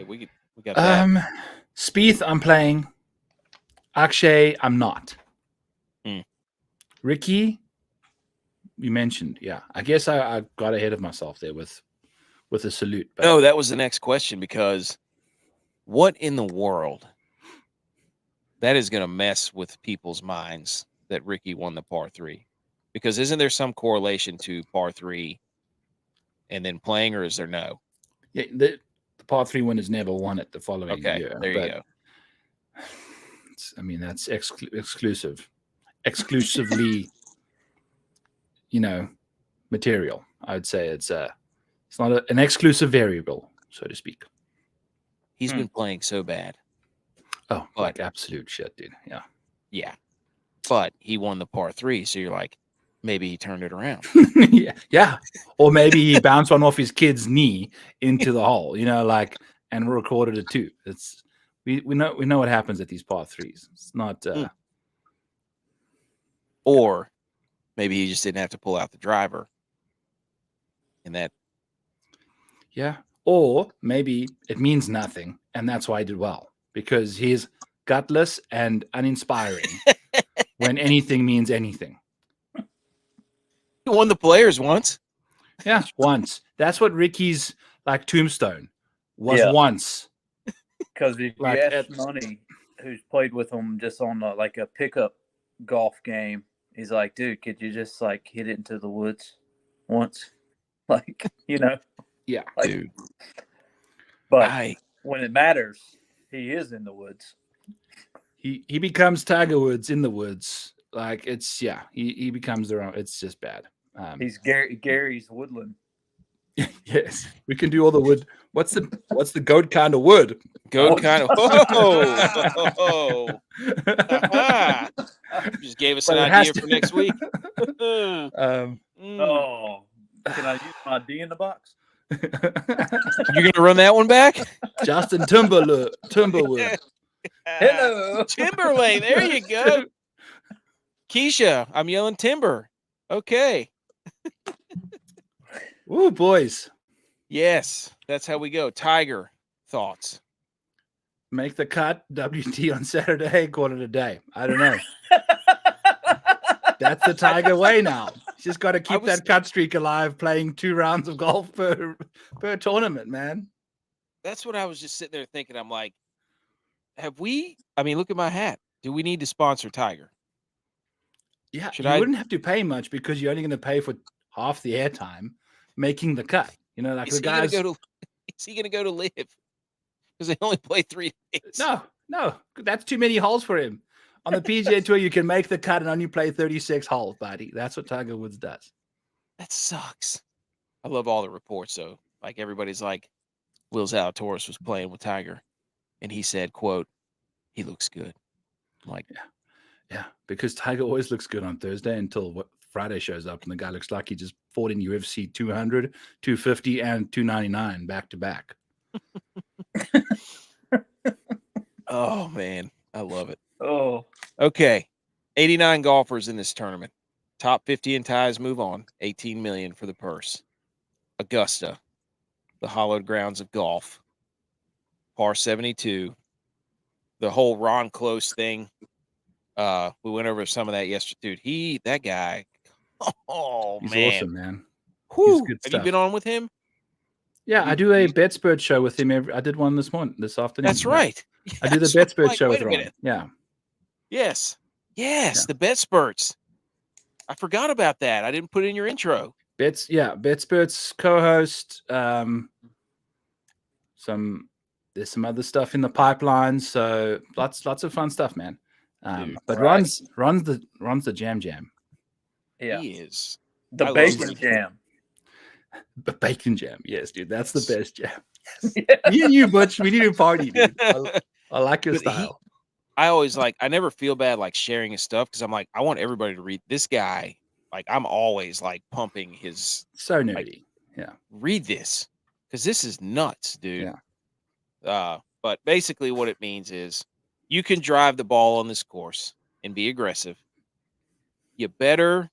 we got that. Spieth, I'm playing. Akshay, I'm not. Ricky, you mentioned, yeah. I guess I got ahead of myself there with a salute. But no, that was the next question, because what in the world? That is going to mess with people's minds that Ricky won the par 3. Because isn't there some correlation to par 3 and then playing, or is there no? Yeah, the par 3 winners never won it the following year. There you go. That's exclusively, material. I would say it's not an exclusive variable, so to speak. He's been playing so bad. Oh, like absolute shit, dude. Yeah. Yeah. But he won the par 3, so you're like, maybe he turned it around. Yeah. Or maybe he bounced one off his kid's knee into the hole, and recorded it too. It's we know what happens at these par 3s. It's not or maybe he just didn't have to pull out the driver. And that. Yeah. Or maybe it means nothing, and that's why he did well, because he's gutless and uninspiring when anything means anything. He won the Players once. Yeah, once. That's what Ricky's tombstone was once. Because if you ask Money, who's played with him just on a pickup golf game, he's like, dude, could you just hit it into the woods once? Yeah, dude. But when it matters, he is in the woods. He becomes Tiger Woods in the woods. He becomes their own. It's just bad. He's Gary's Woodland. Yes, we can do all the wood. What's the goat kind of wood? Goat kind of. Oh. Just gave us an idea for next week. Can I use my D in the box? You're gonna run that one back? Justin Timberwood. Hello, Timberlake. There you go. Keisha, I'm yelling timber. Okay. Ooh, boys. Yes, that's how we go. Tiger, thoughts? Make the cut. WT on Saturday. Call it a day. I don't know. That's the Tiger way now. just got to keep that cut streak alive, playing 2 rounds of golf per tournament, man. That's what I was just sitting there thinking. I'm like, look at my hat. Do we need to sponsor Tiger? Yeah, wouldn't have to pay much because you're only going to pay for half the airtime making the cut. You know, like the guys. Is he going to go to live? Because they only play 3 days. No, that's too many holes for him. On the PGA Tour, you can make the cut and only play 36 holes, buddy. That's what Tiger Woods does. That sucks. I love all the reports, though. Like, everybody's like, Will Zalatoris was playing with Tiger, and he said, quote, he looks good. I'm like, yeah, because Tiger always looks good on Thursday until Friday shows up, and the guy looks like he just fought in UFC 200, 250, and 299 back-to-back. Oh, man. I love it. Oh. Okay. 89 golfers in this tournament. Top 50 in ties move on. $18 million for the purse. Augusta, the hallowed grounds of golf. Par 72. The whole Ron Close thing. We went over some of that yesterday. Dude, that guy. Oh, he's man. Awesome, man. He's good stuff. Have you been on with him? Yeah, I do a BetSpurt show with him. I did one this afternoon. That's right. I do the BetSpurt show with Ron. Yeah. Yes. The BetSpurts. I forgot about that. I didn't put it in your intro. BetSpurt's co-host. There's some other stuff in the pipeline, so lots of fun stuff, man. But right. Ron's the jam. Yeah, he is the bacon jam. The bacon jam, yes, dude. That's the best jam. Yes. Me and you, Butch, we need to party, dude. I like your style. I never feel bad like sharing his stuff because I'm like, I want everybody to read this guy. Like, I'm always like pumping his. So nerdy. Like, yeah. Read this because this is nuts, dude. Yeah. But basically what it means is you can drive the ball on this course and be aggressive. You better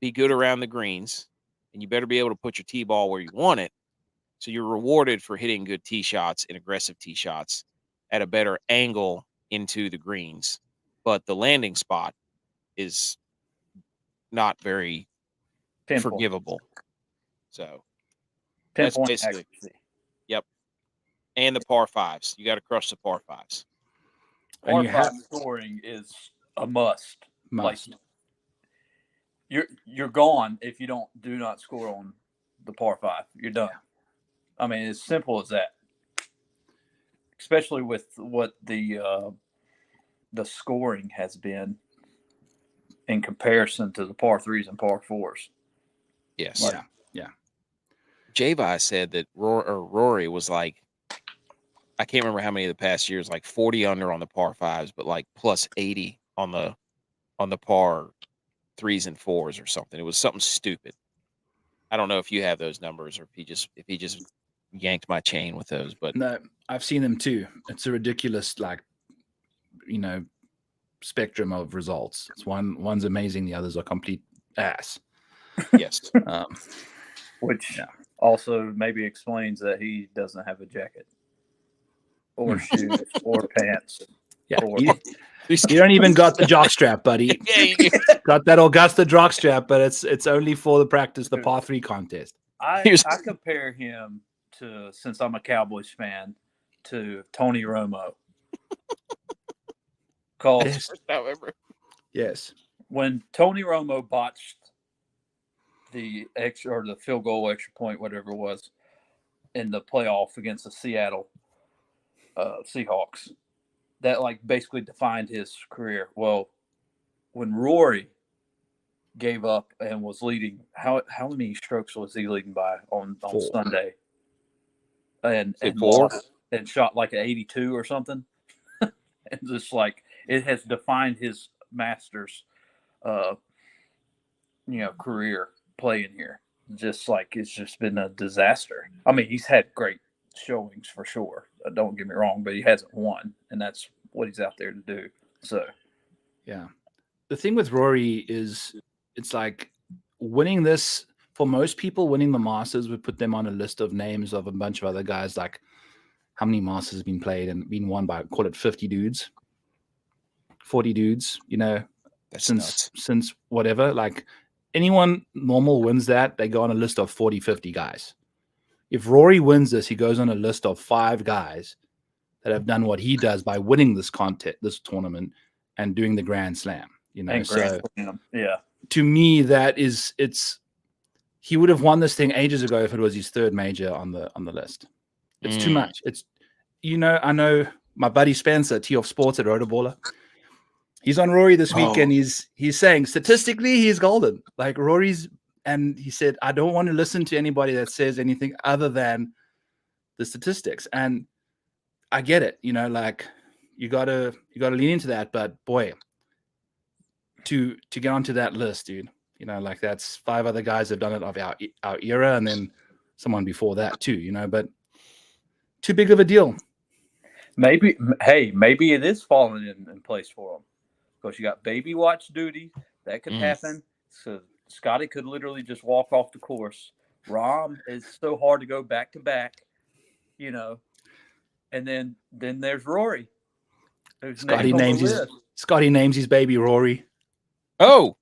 be good around the greens and you better be able to put your tee ball where you want it. So you're rewarded for hitting good tee shots and aggressive tee shots at a better angle into the greens. But the landing spot is not very forgivable. So that's basically accuracy. Yep. And the par fives. You got to crush the par fives. Par five scoring is a must. Like, you're gone if you do not score on the par five. You're done. I mean, it's simple as that. Especially with what the scoring has been in comparison to the par threes and par fours. Yes. Yeah. G.U.Y.S said that Rory was like, I can't remember how many of the past years, like 40 under on the par fives, but like plus 80 on the par threes and fours or something. It was something stupid. I don't know if you have those numbers or if he just yanked my chain with those, but no, I've seen them too. It's a ridiculous, spectrum of results. It's one's amazing, the others are complete ass. Yes. Which also maybe explains that he doesn't have a jacket or shoes or pants. Yeah, you don't even got the jock strap, buddy. Got that Augusta jock strap, but it's only for the par 3 contest. I compare him to, since I'm a Cowboys fan, to Tony Romo. Yes. When Tony Romo botched the field goal extra point, whatever it was, in the playoff against the Seattle Seahawks, that basically defined his career. Well, when Rory gave up and was leading, how many strokes was he leading by on Sunday? And lost and shot like an 82 or something. And just it has defined his Masters career playing here. Just it's just been a disaster. I mean, he's had great showings for sure. Don't get me wrong, but he hasn't won, and that's what he's out there to do. So, yeah. The thing with Rory is it's like winning this, for most people, winning the Masters would put them on a list of names of a bunch of other guys. Like, how many Masters have been played and been won by, call it 50 dudes, 40 dudes, That's since whatever. anyone normal wins that, they go on a list of 40, 50 guys. If Rory wins this, he goes on a list of 5 guys that have done what he does by winning this tournament and doing the Grand Slam. And Grand Slam, yeah. To me, he would have won this thing ages ago if it was his 3rd major on the list. It's too much. It's I know my buddy Spencer, Tee Off Sports at Rotoballer. He's on Rory this week, and he's saying statistically he's golden. Like Rory's, and he said, I don't want to listen to anybody that says anything other than the statistics. And I get it, like you gotta lean into that. But boy, to get onto that list, dude, like that's 5 other guys have done it of our era, and then someone before that too, but too big of a deal. Maybe it is falling in place for them, because you got baby watch duty that could happen. So Scotty could literally just walk off the course. Rahm is so hard to go back to back, and then there's Rory. Scotty names his baby Rory. Oh,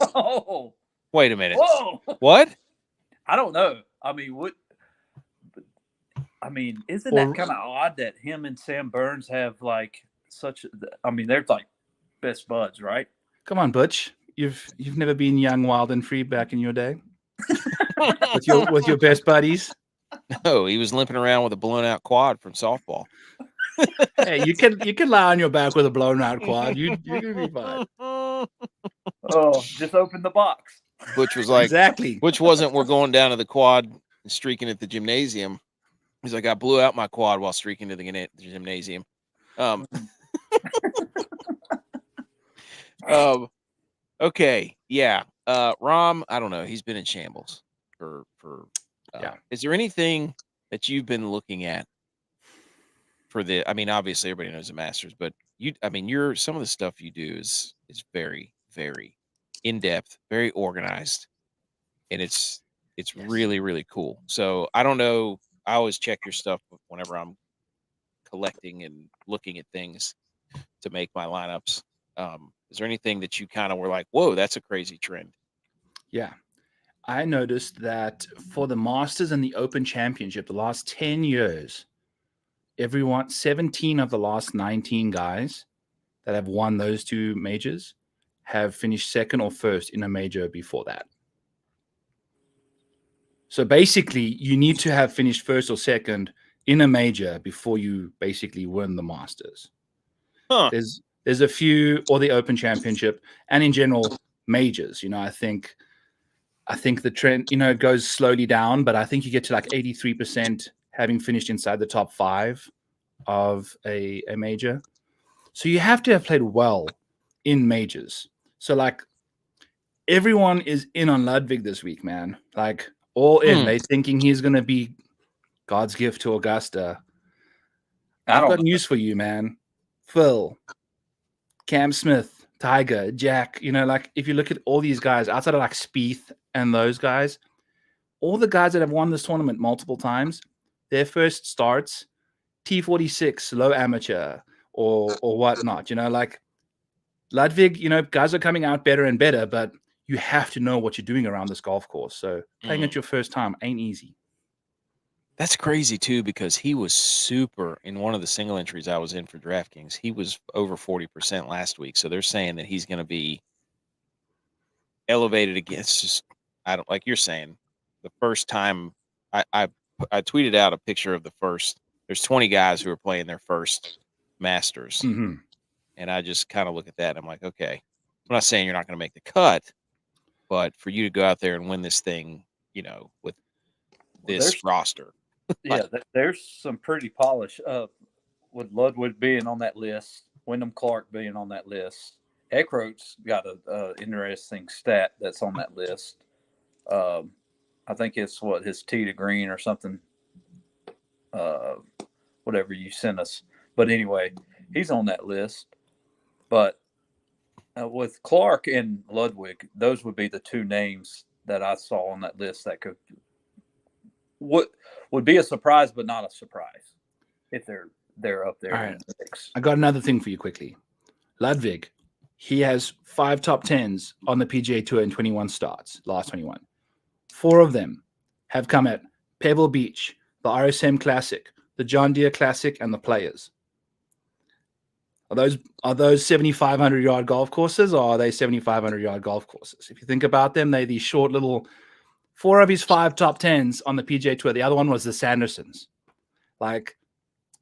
wait a minute. Whoa. What? I don't know. Isn't that kind of odd that him and Sam Burns have like such? They're like best buds, right? Come on, Butch. You've never been young, wild, and free back in your day with your best buddies. No, he was limping around with a blown out quad from softball. Hey, you can lie on your back with a blown out quad. You're gonna be fine. Oh, just open the box. Butch was like, exactly. Butch wasn't. We're going down to the quad and streaking at the gymnasium. He's like, I blew out my quad while streaking to the gymnasium. Okay, yeah. Rahm, I don't know. He's been in shambles for. Yeah. Is there anything that you've been looking at for the? Obviously everybody knows the Masters, but some of the stuff you do is very, very in depth, very organized, and it's really, really cool. So I don't know. I always check your stuff whenever I'm collecting and looking at things to make my lineups. Is there anything that you kind of were like, whoa, that's a crazy trend? Yeah. I noticed that for the Masters and the Open Championship, the last 10 years, 17 of the last 19 guys that have won those 2 majors have finished 2nd or 1st in a major before that. So basically, you need to have finished 1st or 2nd in a major before you basically win the Masters. Huh. There's a few, or the Open Championship, and in general majors. I think the trend, it goes slowly down, but I think you get to like 83% having finished inside the top 5 of a major. So you have to have played well in majors. So like everyone is in on Ludwig this week, man. Like all in. They're thinking he's going to be God's gift to Augusta. I've got news for you, man. Phil, Cam Smith, Tiger, Jack, like if you look at all these guys outside of like Spieth and those guys, all the guys that have won this tournament multiple times, their first starts, T46, low amateur or whatnot, like Ludwig, guys are coming out better and better, but you have to know what you're doing around this golf course. So playing it your first time ain't easy. That's crazy too, because he was super in one of the single entries I was in for DraftKings. He was over 40% last week. So they're saying that he's going to be elevated again. It's just, like you're saying, the first time I tweeted out a picture of the first, there's 20 guys who are playing their first Masters. Mm-hmm. And I just kind of look at that and I'm like, okay, I'm not saying you're not going to make the cut, but for you to go out there and win this thing, with this roster. Yeah, there's some pretty polish. With Ludwig being on that list, Wyndham Clark being on that list, Eckroat's got a interesting stat that's on that list. I think it's his tee to green or something. Whatever you sent us, but anyway, he's on that list. But with Clark and Ludwig, those would be the 2 names that I saw on that list that would be a surprise, but not a surprise if they're up there. All right. I got another thing for you quickly. Ludwig, He has 5 top 10s on the PGA Tour in 21 starts, last 21. 4 of them have come at Pebble Beach, the RSM Classic, the John Deere Classic, and the Players. Are those 7,500-yard golf courses, or are they 7,500-yard golf courses? If you think about them, they're these short little 4 of his 5 top 10s on the PGA Tour. The other one was the Sandersons. Like,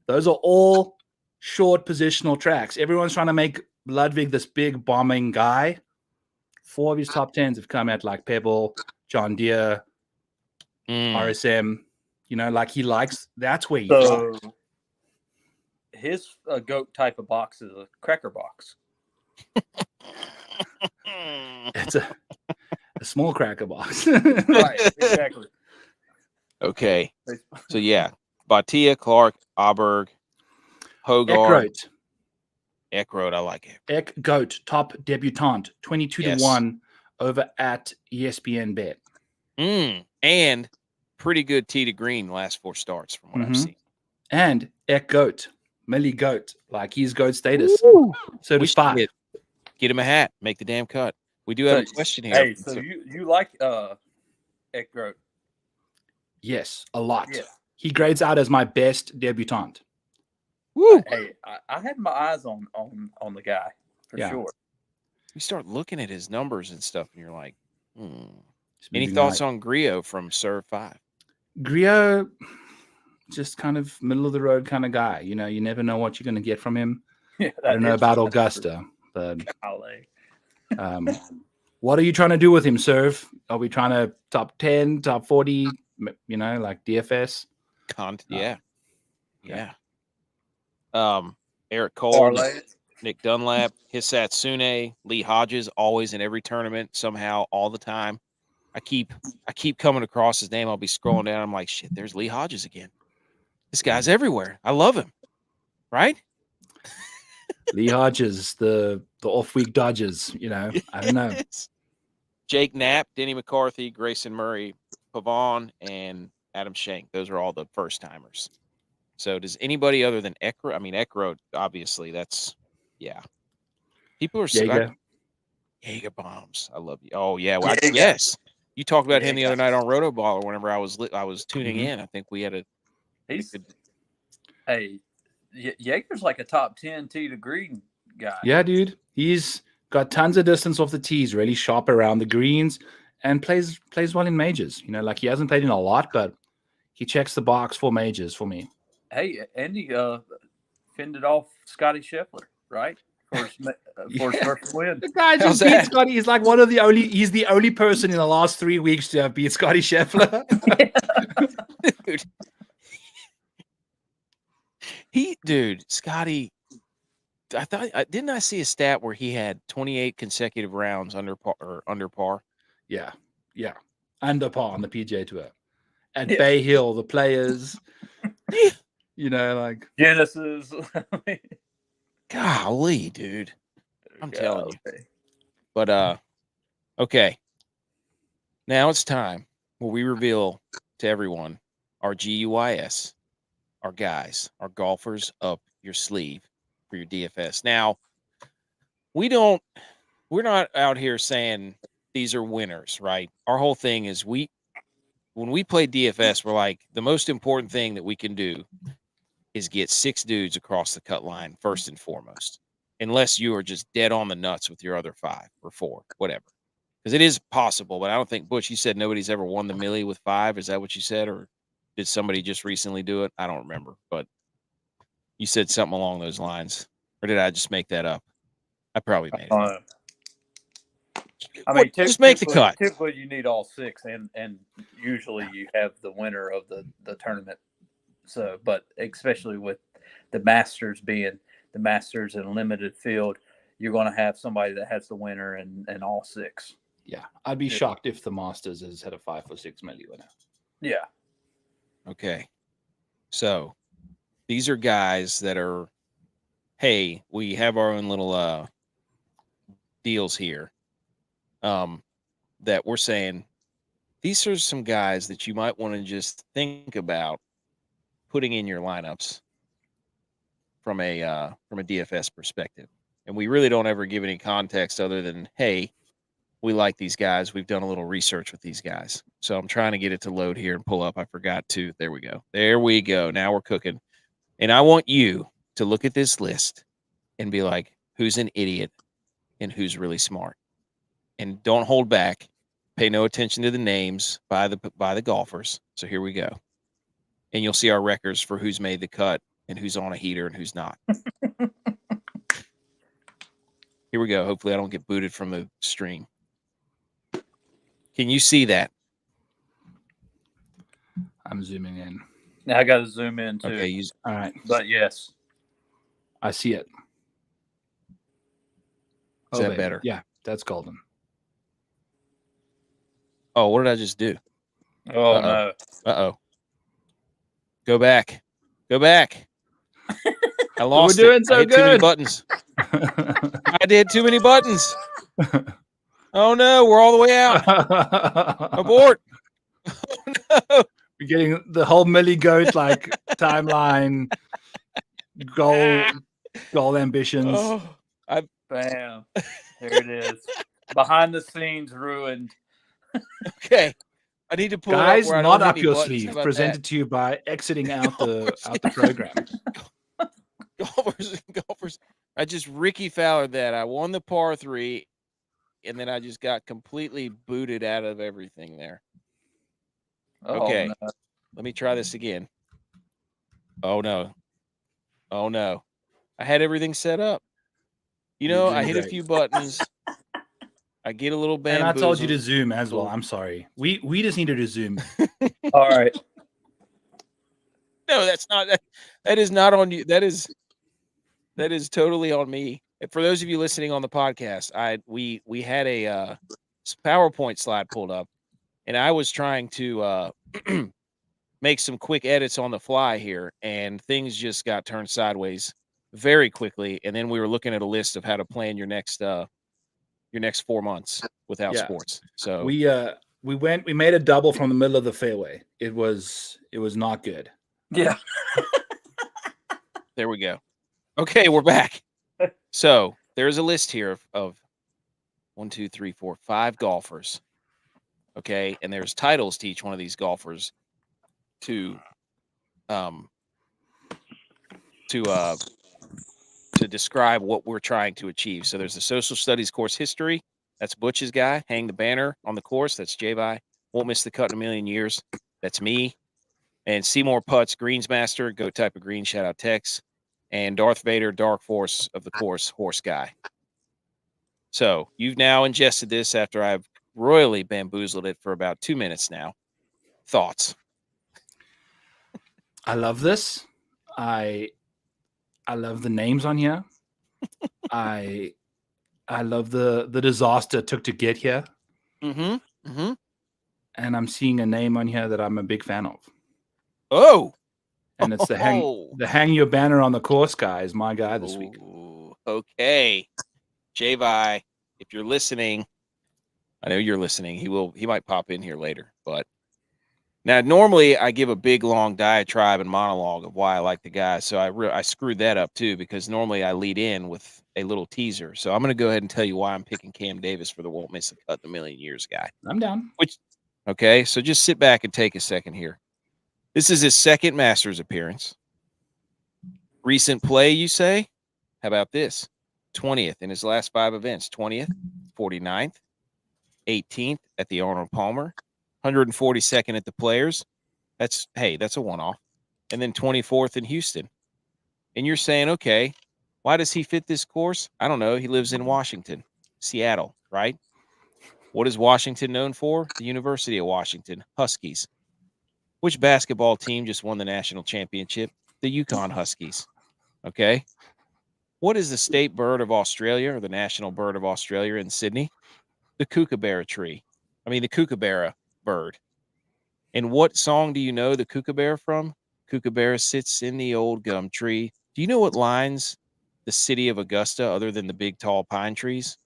those are all short positional tracks. Everyone's trying to make Ludwig this big bombing guy. 4 of his top 10s have come at like Pebble, John Deere, RSM. You know, like he likes, that's where he So his GOAT type of box is a cracker box. It's a small cracker box. Right, exactly. Okay. So, yeah. Batia, Clark, Auberg, Hogarth. Eckroat, I like it. Eck Goat, top debutante, 22 to 1 over at ESPN Bet. And pretty good tee to green last 4 starts from what I've seen. And Eck Goat, Millie Goat, like he's Goat status. So does 5. Get him a hat, make the damn cut. We do have a question here. Hey, so you like Eckroat? Yes, a lot. Yeah. He grades out as my best debutante. Woo! Hey, I had my eyes on the guy for sure. You start looking at his numbers and stuff, and you're like, Any thoughts on Griot from Serve 5? Griot, just kind of middle of the road kind of guy. You know, you never know what you're going to get from him. Yeah, I don't know about Augusta, but what are you trying to do with him, Serve? Are we trying to top 10, top 40, you know, like DFS? Yeah. Eric Cole, Nick Dunlap, Hisatsune, Lee Hodges, always in every tournament, somehow, all the time. I keep coming across his name. I'll be scrolling down. I'm like, shit, there's Lee Hodges again. This guy's everywhere. I love him. Right? Lee Hodges, the off-week Dodgers, you know. I don't know. Jake Knapp, Denny McCarthy, Grayson Murray, Pavon, and Adam Schenk. Those are all the first-timers. So does anybody other than Eckroat? I mean, Eckroat, obviously, that's, yeah. People are Jaeger bombs. I love you. Oh, yeah. Well, yes. You talked about him the other night on Rotoball, or whenever I was tuning in. I think we had Jaeger's like a top 10 tee to green guy. Yeah, dude. He's got tons of distance off the tees, really sharp around the greens, and plays well in majors. You know, like he hasn't played in a lot, but he checks the box for majors for me. Hey, Andy fended off Scotty Scheffler, right? For his first win. The guy just beat Scotty. He's like he's the only person in the last 3 weeks to have beat Scotty Scheffler. Dude. Scotty, didn't I see a stat where he had 28 consecutive rounds under par? Yeah. Under par on the PGA Tour. At Bay Hill, the Players, you know, like Genesis. Golly, dude. I'm telling you. But okay. Now it's time where we reveal to everyone our G.U.Y.S, our guys, our golfers up your sleeve for your DFS. Now, we're not out here saying these are winners, right? Our whole thing is when we play DFS, we're like, the most important thing that we can do is get 6 dudes across the cut line first and foremost, unless you are just dead on the nuts with your other 5 or 4, whatever. Because it is possible, but I don't think, Butch, you said nobody's ever won the Millie with 5. Is that what you said? Or did somebody just recently do it? I don't remember, but you said something along those lines. Or did I just make that up? I probably made it up. I mean, just make the cut. Typically, you need all 6, and usually you have the winner of the tournament. So, but especially with the Masters being the Masters in a limited field, you're going to have somebody that has the winner and all 6. Yeah, I'd be shocked if the Masters has had a 5 or 6 Millie winner. Yeah. Okay. So these are guys that are, hey, we have our own little deals here. That we're saying these are some guys that you might want to just think about putting in your lineups from a DFS perspective. And we really don't ever give any context other than, hey, we like these guys. We've done a little research with these guys. So I'm trying to get it to load here and pull up. I forgot to. There we go. There we go. Now we're cooking. And I want you to look at this list and be like, who's an idiot and who's really smart? And don't hold back. Pay no attention to the names by the golfers. So here we go. And you'll see our records for who's made the cut and who's on a heater and who's not. Here we go. Hopefully I don't get booted from the stream. Can you see that? I'm zooming in. Now I got to zoom in too. Okay. All right. But yes. I see it. Is that baby. better? Yeah, that's golden. Oh, what did I just do? Oh, Uh-oh. no. Uh-oh. Go back. Go back. I lost We're doing it. so I hit too many good. buttons. I did too many buttons. Oh, no. We're all the way out. Abort. Oh, no. We're getting the whole Millie Goat like timeline, goal ambitions. Oh, Bam. There it is. Behind the scenes ruined. okay. I need to pull Guys, it up where I not don't hit up any your buttons. sleeve. How about Presented to you by exiting out the Golfers. program. Golfers. I just Ricky Fowler that. I won the par 3, and then I just got completely booted out of everything there. Oh, Okay. no. Let me try this again. Oh, no. Oh, no. I had everything set up. You You're know, doing I hit a great. few buttons. I get a little And bamboozled. I told you to zoom as well. I'm sorry. We just needed to zoom. All right. No, that's not that is not on you. That is totally on me. And for those of you listening on the podcast, we had a PowerPoint slide pulled up, and I was trying to make some quick edits on the fly here, and things just got turned sideways very quickly. And then we were looking at a list of how to plan your next 4 months without Yeah. sports. So We made a double from the middle of the fairway. It was not good. Yeah. there we go. Okay, we're back. So there's a list here of 1, 2, 3, 4, 5 golfers. Okay, and there's titles to each one of these golfers to describe what we're trying to achieve. So there's the social studies course history. That's Butch's guy. Hang the banner on the course. That's G.U.Y.S. Won't miss the cut in a million years. That's me. And Seymour Putts, Greensmaster, go type of green, shout out Tex. And Darth Vader, Dark Force of the course, Horse Guy. So you've now ingested this after I've royally bamboozled it for about 2 minutes now. Thoughts? I love this. I love the names on here. I love the disaster it took to get here. Mm-hmm. Mm-hmm. And I'm seeing a name on here that I'm a big fan of. Oh. And it's the hang your banner on the course guy is my guy this week. Okay. J-Vi, if you're listening, I know you're listening. He might pop in here later, but now normally I give a big long diatribe and monologue of why I like the guy. So I screwed that up too, because normally I lead in with a little teaser. So I'm going to go ahead and tell you why I'm picking Cam Davis for the won't miss a cut in a million years guy. I'm down. Okay. So just sit back and take a second here. This is his second Masters appearance. Recent play, you say? How about this? 20th in his last 5 events. 20th, 49th, 18th at the Arnold Palmer, 142nd at the Players. That's a one-off. And then 24th in Houston. And you're saying, okay, why does he fit this course? I don't know. He lives in Washington, Seattle, right? What is Washington known for? The University of Washington, Huskies. Which basketball team just won the national championship? The UConn Huskies. Okay. What is the state bird of Australia, or the national bird of Australia in Sydney? The kookaburra the kookaburra bird. And what song do you know the kookaburra from? Kookaburra sits in the old gum tree. Do you know what lines the city of Augusta other than the big tall pine trees?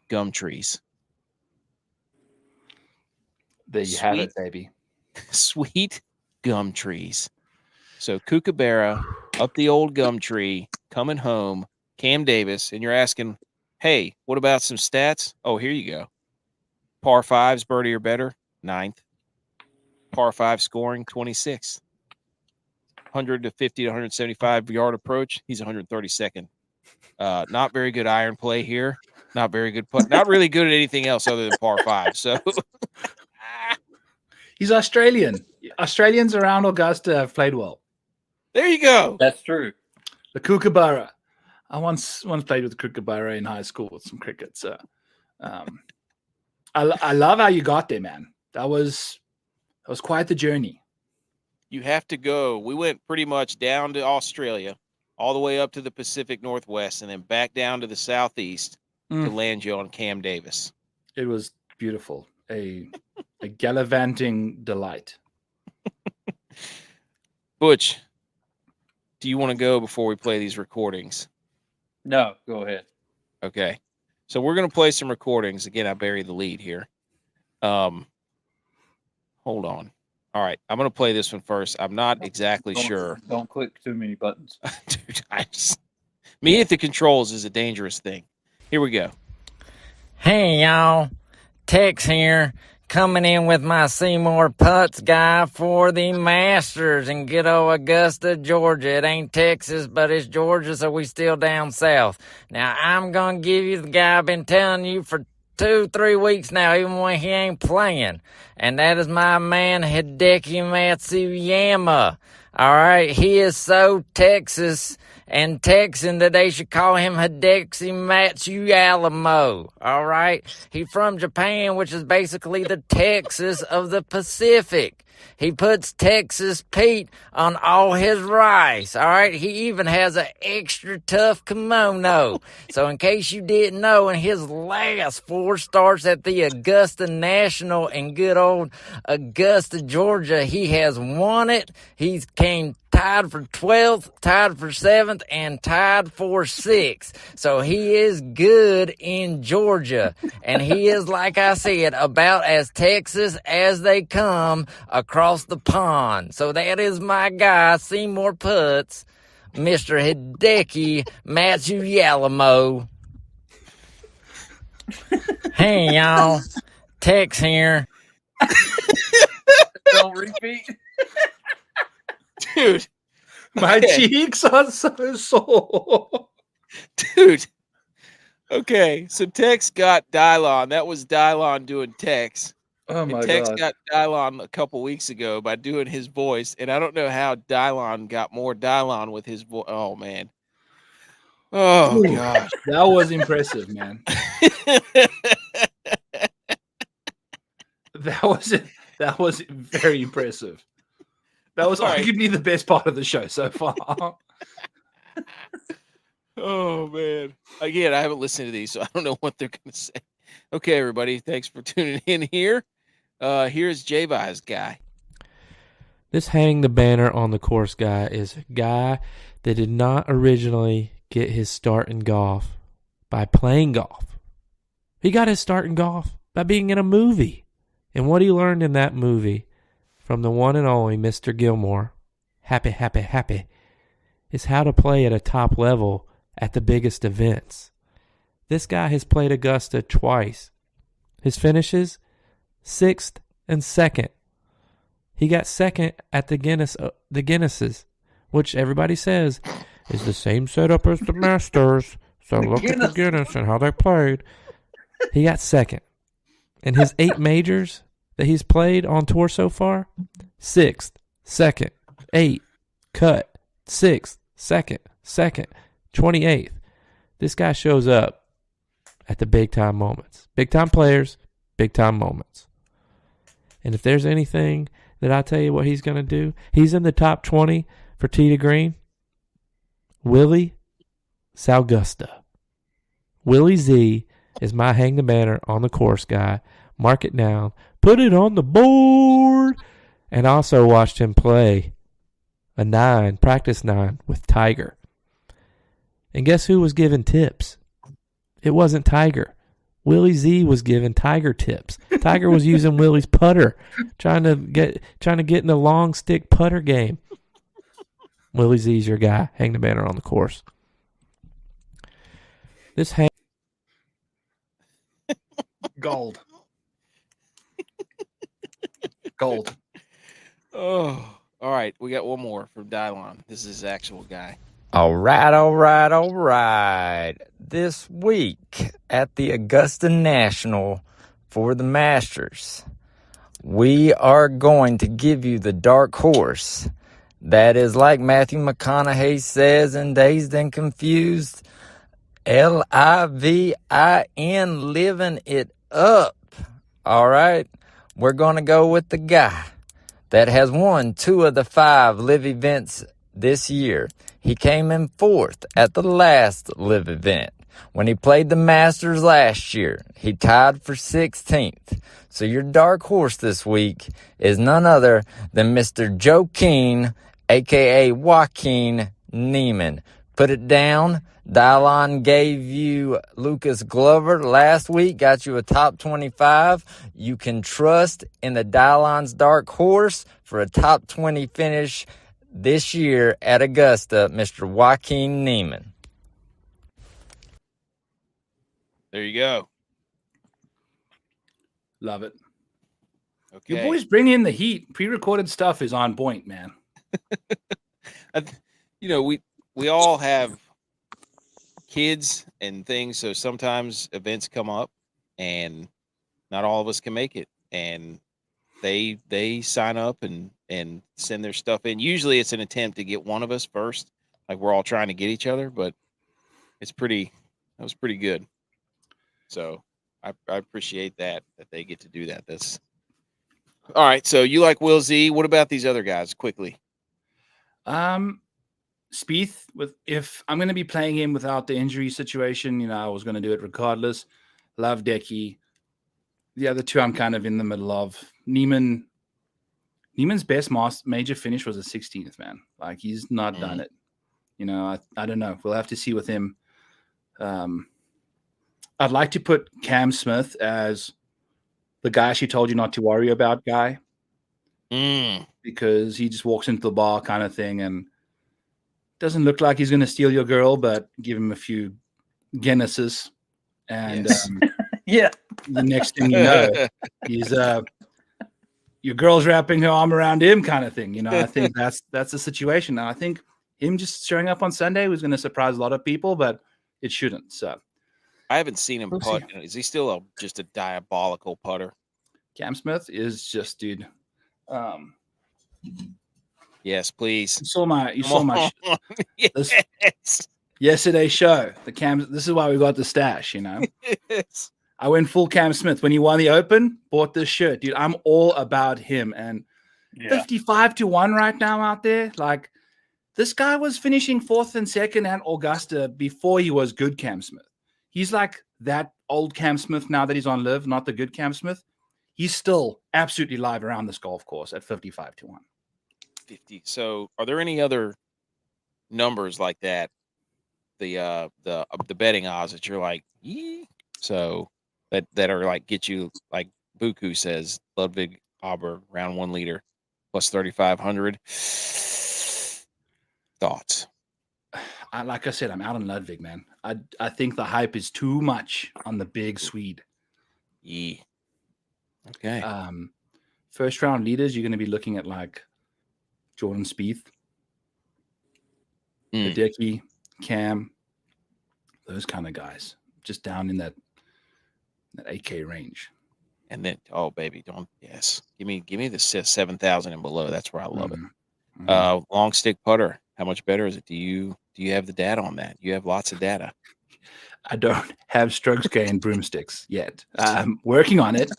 Gum trees. There you have it, baby. Sweet gum trees. So kookaburra up the old gum tree, coming home Cam Davis, and you're asking, hey, what about some stats? Oh, here you go. Par 5s, birdie or better, 9th. Par 5 scoring, 26th. 150 to 175 yard approach, he's 132nd. Not very good iron play here. Not very good putt. Not really good at anything else other than par 5. So He's Australian. Australians around Augusta have played well. there you go. That's true. The Kookaburra. I once played with the Kookaburra in high school with some cricket. So I love how you got there, man. That was quite the journey. You have to go. We went pretty much down to Australia, all the way up to the Pacific Northwest, and then back down to the Southeast to land you on Cam Davis. It was beautiful. A gallivanting delight. Butch, do you want to go before we play these recordings? No, go ahead. Okay. So we're going to play some recordings. Again, I buried the lead here. Hold on. All right. I'm going to play this one first. I'm not exactly sure. Don't click too many buttons. Dude, me at the controls is a dangerous thing. Here we go. Hey, y'all. Tex here, coming in with my Seymour Putts guy for the Masters in good old Augusta, Georgia. It ain't Texas, but it's Georgia, so we still down south. Now, I'm going to give you the guy I've been telling you for 2-3 weeks now, even when he ain't playing. And that is my man, Hideki Matsuyama. All right, he is so Texas and Texan that they should call him Hideki Matsuyama. All right, he from Japan, which is basically the Texas of the Pacific. He puts Texas Pete on all his rice, all right? He even has an extra tough kimono. So in case you didn't know, in his last 4 starts at the Augusta National in good old Augusta, Georgia, he has won it. He's came tied for 12th, tied for 7th, and tied for 6th. So he is good in Georgia. And he is, like I said, about as Texas as they come across the pond. So that is my guy, Seymour Putts, Mr. Hideki Matsuyama. Hey, y'all. Tex here. Don't repeat. Dude. My cheeks are so sore. Dude. Okay, so Tex got Dylon. That was Dylon doing Tex. Oh my Tex god. got Dylon a couple weeks ago by doing his voice, and I don't know how Dylon got more Dylon with his voice. Oh man. Oh gosh. That was impressive, man. That was very impressive. That was arguably the best part of the show so far. Oh man. Again, I haven't listened to these, so I don't know what they're gonna say. Okay, everybody, thanks for tuning in here. Here's G.U.Y.S guy. This hang the banner on the course guy is a guy that did not originally get his start in golf by playing golf. He got his start in golf by being in a movie. And what he learned in that movie from the one and only Mr. Gilmore, happy, is how to play at a top level at the biggest events. This guy has played Augusta twice. His finishes, 6th and 2nd. He got 2nd at the Guinnesses, which everybody says is the same setup as the Masters. So look at the Guinness and how they played. He got 2nd. In his 8 majors that he's played on tour so far, 6th, 2nd, 8, cut, 6th, 2nd, 28th. This guy shows up at the big-time moments. Big-time players, big-time moments. And if there's anything that I tell you what he's going to do, he's in the top 20 for tee to green. Willie Augusta. Willie Z is my hang the banner on the course guy. Mark it down. Put it on the board. And also watched him play a 9, practice 9 with Tiger. And guess who was giving tips? It wasn't Tiger. Willie Z was giving Tiger tips. Tiger was using Willie's putter, trying to get in the long stick putter game. Willie Z's your guy. Hang the banner on the course. This hang Gold. Gold. Oh, all right. We got one more from Dylon. This is his actual guy. All right. This week at the Augusta National for the Masters, we are going to give you the dark horse that is, like Matthew McConaughey says in Dazed and Confused, Livin, living it up. All right. We're going to go with the guy that has won 2 of the 5 live events this year. He came in 4th at the last live event. When he played the Masters last year, he tied for 16th. So your dark horse this week is none other than Mr. Joaquin, a.k.a. Joaquin Neiman. Put it down. Dylon gave you Lucas Glover last week, got you a top 25. You can trust in the Dylon's dark horse for a top 20 finish this year at Augusta, Mr. Joaquin Neiman. There you go. Love it. Okay. You boys bring in the heat. Pre-recorded stuff is on point, man. We all have kids and things, so sometimes events come up and not all of us can make it, and they sign up and send their stuff in. Usually it's an attempt to get one of us first, like we're all trying to get each other, but that was pretty good. So I appreciate that they get to do that. That's all right. So you like Will Z. What about these other guys quickly? Spieth, if I'm going to be playing him without the injury situation, I was going to do it regardless. Love Decky. The other 2 I'm kind of in the middle of. Neiman's best major finish was a 16th, man. Like, he's not done it. I don't know. We'll have to see with him. I'd like to put Cam Smith as the guy she told you not to worry about guy. Because he just walks into the bar kind of thing and doesn't look like he's going to steal your girl, but give him a few Guinnesses. And yeah, the next thing you know, he's your girl's wrapping her arm around him kind of thing. I think that's the situation. And I think him just showing up on Sunday was going to surprise a lot of people, but it shouldn't. So I haven't seen him putt. Is he still just a diabolical putter? Cam Smith is just, dude. Yes, please. You saw my yes. Yesterday's show. The Cam. This is why we got the stash. Yes. I went full Cam Smith when he won the Open. Bought this shirt, dude. I'm all about him. And 55-1 right now out there. Like, this guy was finishing 4th and 2nd at Augusta before he was good Cam Smith. He's like that old Cam Smith now that he's on live, not the good Cam Smith. He's still absolutely live around this golf course at 55-1. 50. So are there any other numbers like that? The betting odds that you're like, so that are like get you, like Buku says, Ludwig Aber round 1 leader plus 3,500. Thoughts? Like I said, I'm out on Ludwig, man. I think the hype is too much on the big Swede. Yeah. Okay. First round leaders, you're going to be looking at like Jordan Spieth, Hideki, Cam, those kind of guys, just down in that 8K range. And then, oh baby, give me the 7,000 and below. That's where I love it. Long stick putter. How much better is it? Do you have the data on that? You have lots of data. I don't have strokes gain broomsticks yet. I'm working on it.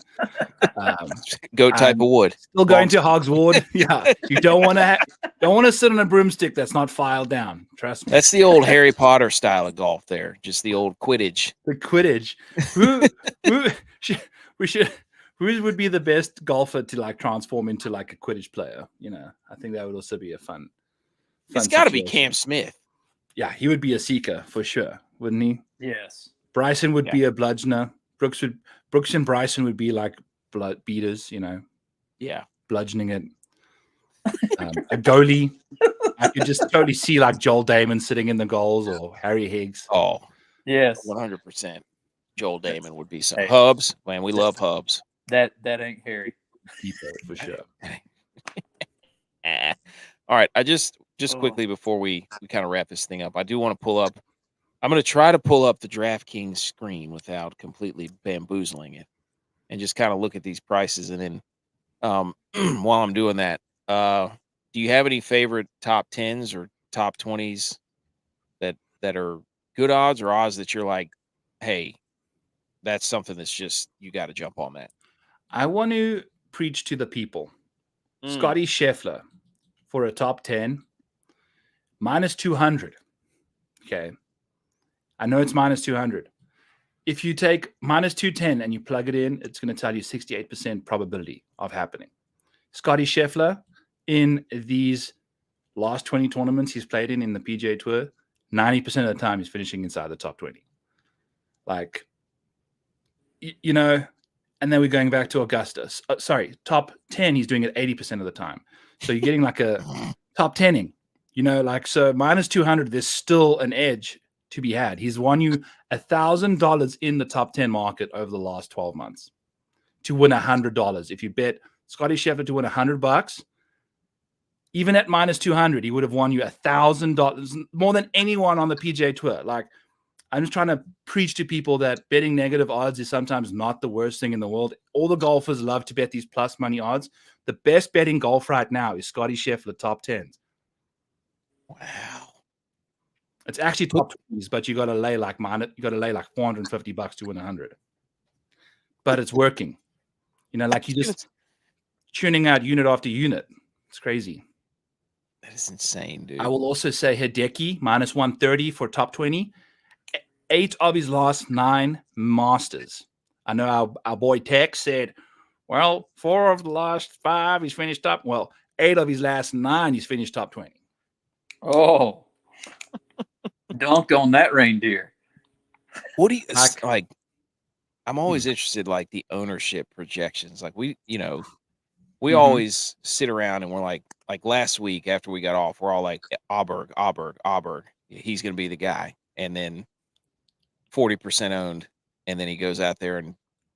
Goat type of wood. Still going to Hogswood. Yeah, you don't want to sit on a broomstick that's not filed down. Trust me. That's the old Harry Potter style of golf. There, just the old Quidditch. The Quidditch. Who would be the best golfer to like transform into like a Quidditch player? I think that would also be a fun. It's got to be Cam Smith. Yeah, he would be a seeker for sure, wouldn't he? Yes. Bryson would be a bludgeoner. Brooks and Bryson would be like blood beaters, Yeah. Bludgeoning it. A goalie. I could just totally see like Joel Damon sitting in the goals or Harry Higgs. Oh, Yes. 100%. Joel Damon would be some Hey. Hubs. Man, we love Hubs. That ain't Harry. Keeper for sure. All right. I just Oh. quickly before we kind of wrap this thing up, I do want to pull up. I'm going to try to pull up the DraftKings screen without completely bamboozling it, and just kind of look at these prices. And then while I'm doing that, do you have any favorite top 10s or top 20s that are good odds or odds that you're like, hey, that's something that's just, you got to jump on that? I want to preach to the people. Scotty Scheffler for a top 10, minus 200. Okay. I know it's minus 200. If you take minus 210 and you plug it in, it's going to tell you 68% probability of happening. Scotty Scheffler, in these last 20 tournaments he's played in the PGA Tour, 90% of the time he's finishing inside the top 20. Like, you know, and then we're going back to Augusta. Top 10, he's doing it 80% of the time. So you're getting like a top 10ing, you know, like, so minus 200, there's still an edge to be had. He's won you $1,000 in the top 10 market over the last 12 months to win $100. If you bet Scotty Scheffler to win $100, even at minus 200, he would have won you $1,000 more than anyone on the PGA Tour. Like, I'm just trying to preach to people that betting negative odds is sometimes not the worst thing in the world. All the golfers love to bet these plus money odds. The best betting golf right now is Scotty Scheffler top 10. Wow. It's actually top 20s, but you got to lay like $450 to win 100. But it's working. You know, like you just tuning out unit after unit. It's crazy. That is insane, dude. I will also say Hideki minus 130 for top 20. 8 of his last 9 Masters. I know our boy Tex said, well, 4 of the last 5 he's finished top. Well, 8 of his last 9 he's finished top 20. Oh, dunked on that reindeer. What do you like? I'm always interested, like the ownership projections. Like we always sit around and we're like last week after we got off, we're all like Auberg. He's going to be the guy. And then 40% owned. And then he goes out there and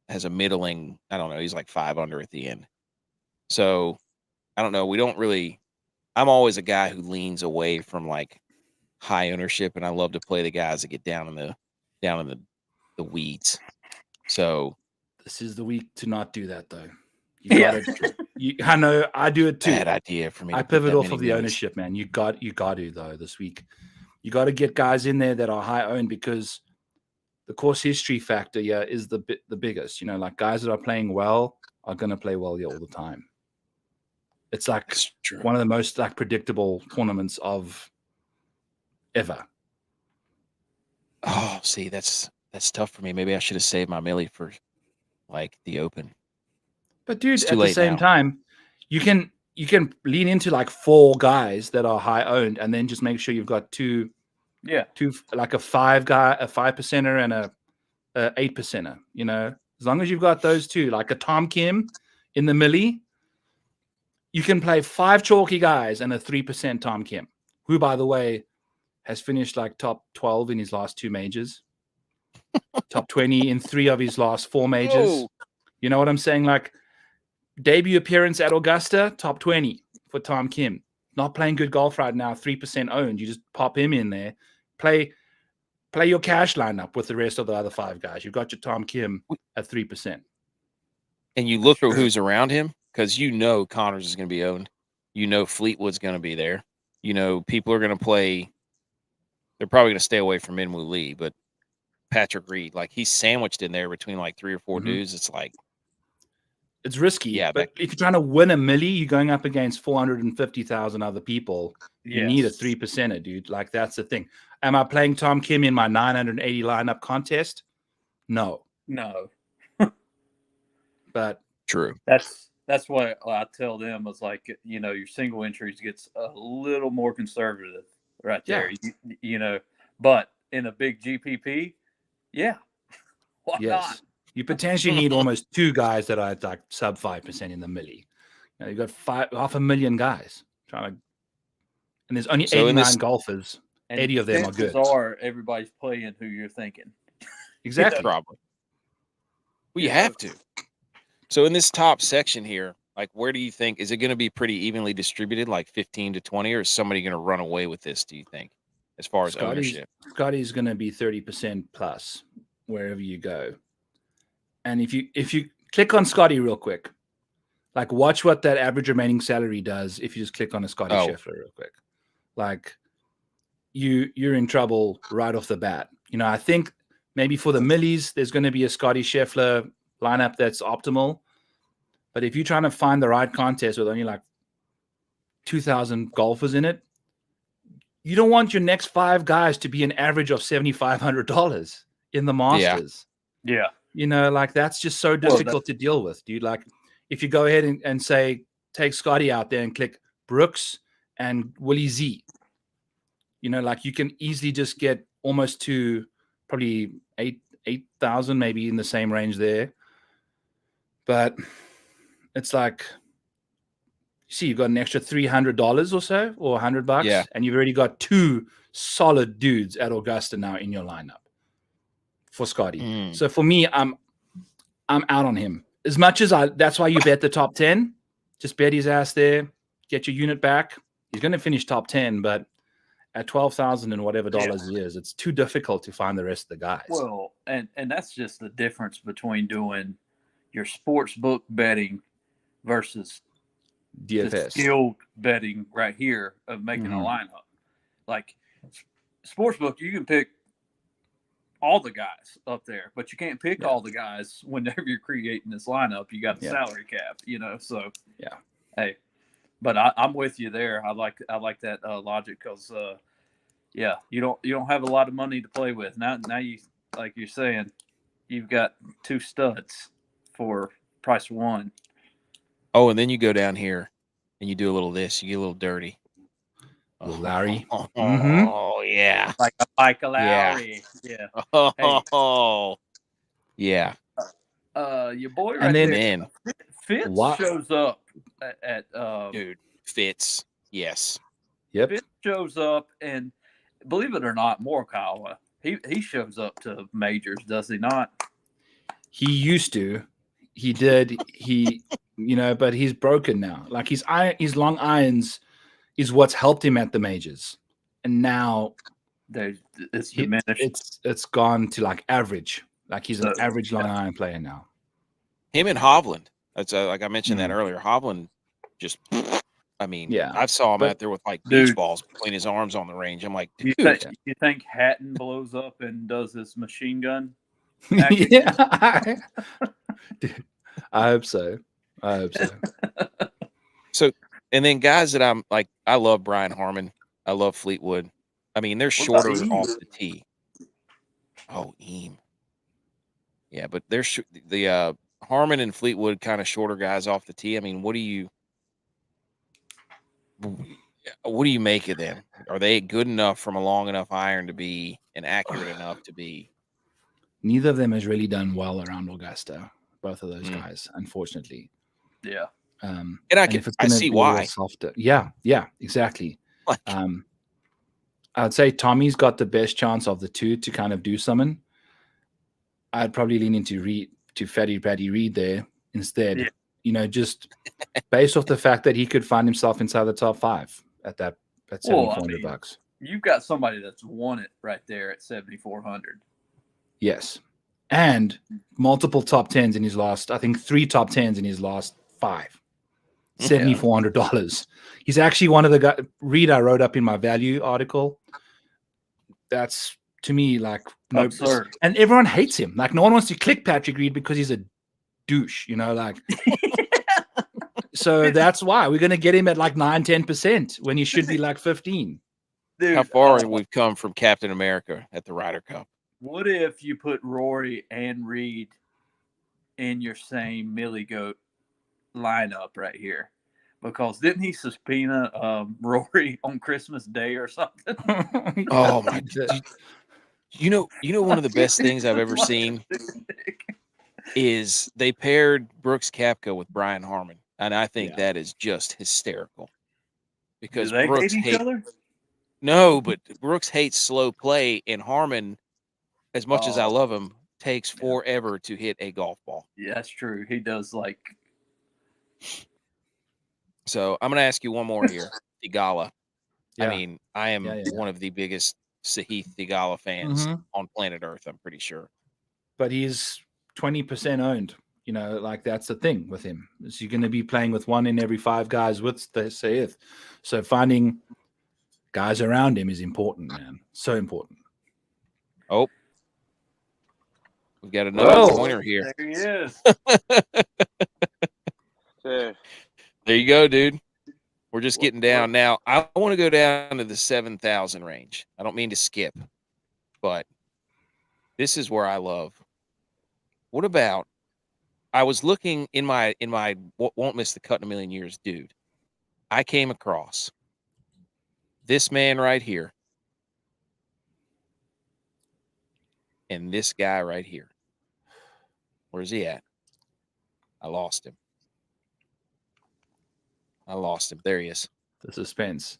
has a middling, I don't know, he's like 5 under at the end. So I don't know. I'm always a guy who leans away from like high ownership, and I love to play the guys that get down in the weeds. So this is the week to not do that, though. I know I do it too. Bad idea for me. I pivot off of the ownership, man. You got to though this week. You got to get guys in there that are high owned, because the course history factor is the biggest. You know, like guys that are playing well are going to play well all the time. It's like one of the most like predictable tournaments of ever. Oh, see, that's tough for me. Maybe I should have saved my millie for like the Open. But dude, at the same time, you can lean into like 4 guys that are high owned, and then just make sure you've got two like a 5%er and a 8%er. You know, as long as you've got those 2, like a Tom Kim in the millie, you can play 5 chalky guys and a 3% Tom Kim, who, by the way, has finished like top 12 in his last 2 majors, top 20 in 3 of his last 4 majors. Oh. You know what I'm saying? Like, debut appearance at Augusta, top 20 for Tom Kim. Not playing good golf right now, 3% owned. You just pop him in there. Play your cash lineup with the rest of the other 5 guys. You've got your Tom Kim at 3%. And you look at who's around him, because you know Connors is going to be owned. You know Fleetwood's going to be there. You know people are going to play. They're probably going to stay away from Minwoo Lee, but Patrick Reed, like he's sandwiched in there between like 3 or 4 dudes. It's like, it's risky. Yeah, but if you're trying to win a millie, you're going up against 450,000 other people. You need a 3%er, dude. Like, that's the thing. Am I playing Tom Kim in my 980 lineup contest? No. But true. That's what I tell them is like, you know, your single entries gets a little more conservative right there. You know, but in a big GPP, why not? You potentially need almost 2 guys that are like sub 5% in the millie. You know, you've got 500,000 guys trying to, and there's only 89 golfers And 80 of them are chances good. are everybody's playing who you're thinking. Exactly. Probably. Well, you have to. So in this top section here, like, where do you think, is it going to be pretty evenly distributed, like 15 to 20, or is somebody going to run away with this, do you think, as far as ownership? Scotty's going to be 30% plus wherever you go. And if you click on Scotty real quick, like, watch what that average remaining salary does if you just click on a Scotty Scheffler real quick. Like, you're in trouble right off the bat. You know, I think maybe for the millies, there's going to be a Scotty Scheffler lineup that's optimal. But if you're trying to find the right contest with only like 2,000 golfers in it, you don't want your next 5 guys to be an average of $7,500 in the Masters. Yeah. You know, like, that's just so difficult to deal with, dude. Like, if you go ahead and say, take Scotty out there and click Brooks and Willie Z, you know, like, you can easily just get almost to probably 8,000, maybe in the same range there. But it's like, you see, you've got an extra $300 or so, or $100, and you've already got 2 solid dudes at Augusta now in your lineup for Scotty. So for me, I'm out on him. As much as that's why you bet the top 10. Just bet his ass there, get your unit back. He's going to finish top 10, but at 12,000 and whatever dollars he is, it's too difficult to find the rest of the guys. Well, and that's just the difference between doing your sports book betting versus DFS the skilled betting right here of making a lineup. Like, sportsbook, you can pick all the guys up there, but you can't pick all the guys whenever you're creating this lineup. You got the salary cap, you know. So hey, but I'm with you there. I like that logic, because you don't have a lot of money to play with now. You, like you're saying, you've got 2 studs for price of 1. Oh, and then you go down here and you do a little this. You get a little dirty. Larry. Oh, yeah. Like a Lowry. Yeah. Oh, yeah. Your boy right And then, there, Fitz shows up at dude, Fitz. Yes. Yep. Fitz shows up, and believe it or not, Morikawa, he shows up to majors, does he not? He used to. He did. You know, but he's broken now. Like, his long irons is what's helped him at the majors, and now it's diminished. It's gone to like average. Like, he's an average long iron player now. Him and Hovland. That's like I mentioned that earlier. Hovland just, I mean, I saw him out there with like beach balls between his arms on the range. I'm like, dude. You think Hatton blows up and does this machine gun? Yeah. Dude, I hope so. So, and then guys that I'm like, I love Brian Harmon. I love Fleetwood. I mean, they're shorter off the tee. Oh, Eam. Yeah, but they're the Harmon and Fleetwood kind of shorter guys off the tee. I mean, what do you make of them? Are they good enough from a long enough iron to be and accurate enough to be? Neither of them has really done well around Augusta. Both of those guys, unfortunately. Yeah. And I see why. Softer. Yeah, exactly. Like, I'd say Tommy's got the best chance of the 2 to kind of do something. I'd probably lean into Fatty Patty Reed there instead. Yeah. You know, just based off the fact that he could find himself inside the top 5 at $7,400. You've got somebody that's won it right there at 7,400. Yes. And multiple top 10s in his last, I think 3 top 10s in his last 5. $7,400. He's actually one of the guys. Reed, I wrote up in my value article. That's, to me, like, no absurd. And everyone hates him. Like, no one wants to click Patrick Reed because he's a douche, you know, like. So that's why we're going to get him at like 9-10% when he should be like 15. Dude, how far we've come from Captain America at the Ryder Cup. What if you put Rory and Reed in your same Millie Goat lineup right here? Because didn't he subpoena Rory on Christmas Day or something? Oh my God! You know, one of the best things I've ever seen is they paired Brooks Koepka with Brian Harmon, and I think that is just hysterical. Because do they Brooks hate each other? No, but Brooks hates slow play, and Harmon, as much as I love him, takes forever to hit a golf ball. Yeah, that's true. He does like. So I'm going to ask you one more here, Theegala. Yeah. I mean, I am Yeah. one of the biggest Sahith Theegala fans Mhm. on planet Earth, I'm pretty sure. But he's 20% owned. You know, like that's the thing with him. Is you're going to be playing with 1 in every 5 guys with the Sahith. So finding guys around him is important, man. So important. Oh, we've got another pointer here. There he is. There you go, dude. We're just getting down. Now, I want to go down to the 7,000 range. I don't mean to skip, but this is where I love. What about, I was looking in my Won't Miss the Cut in a Million Years, dude. I came across this man right here and this guy right here. Where's he at? I lost him. There he is. The suspense.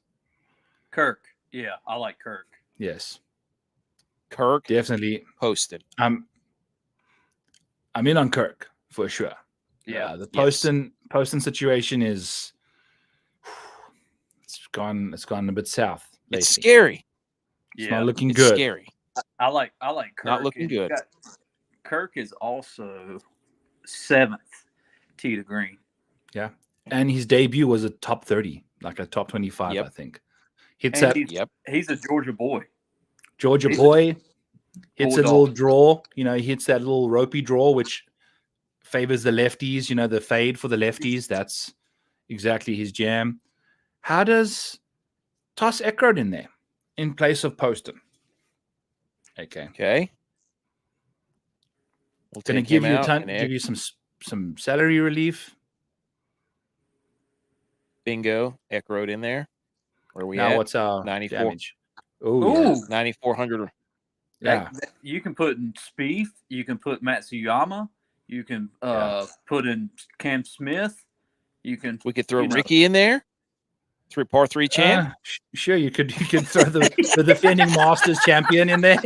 Kirk. Yeah, I like Kirk. Yes. Kirk Definitely posted. I'm in on Kirk for sure. Yeah. The Poston situation is it's gone a bit south lately. It's scary. It's not looking It's good. scary. I like Kirk. Not looking good. Kirk is also 7th tee to green. Yeah. And his debut was a top 30, like a top 25, I think. Hits And that. He's a Georgia boy. Georgia boy hits a little Bulldog. draw. You know, he hits that little ropey draw, which favors the lefties. You know, the fade for the lefties. That's exactly his jam. How does toss Eckroat in there in place of Poston? Okay. We'll Going to take give him you out. give you some salary relief. Bingo. Eckroat in there. Where we Now at? what's our 94. damage? Oh, yeah. 9,400. Yeah. You can put in Spieth. You can put Matsuyama. You can put in Cam Smith. You can. We could throw Ricky in there. Par 3 champ. Sure, you could throw the defending Masters champion in there.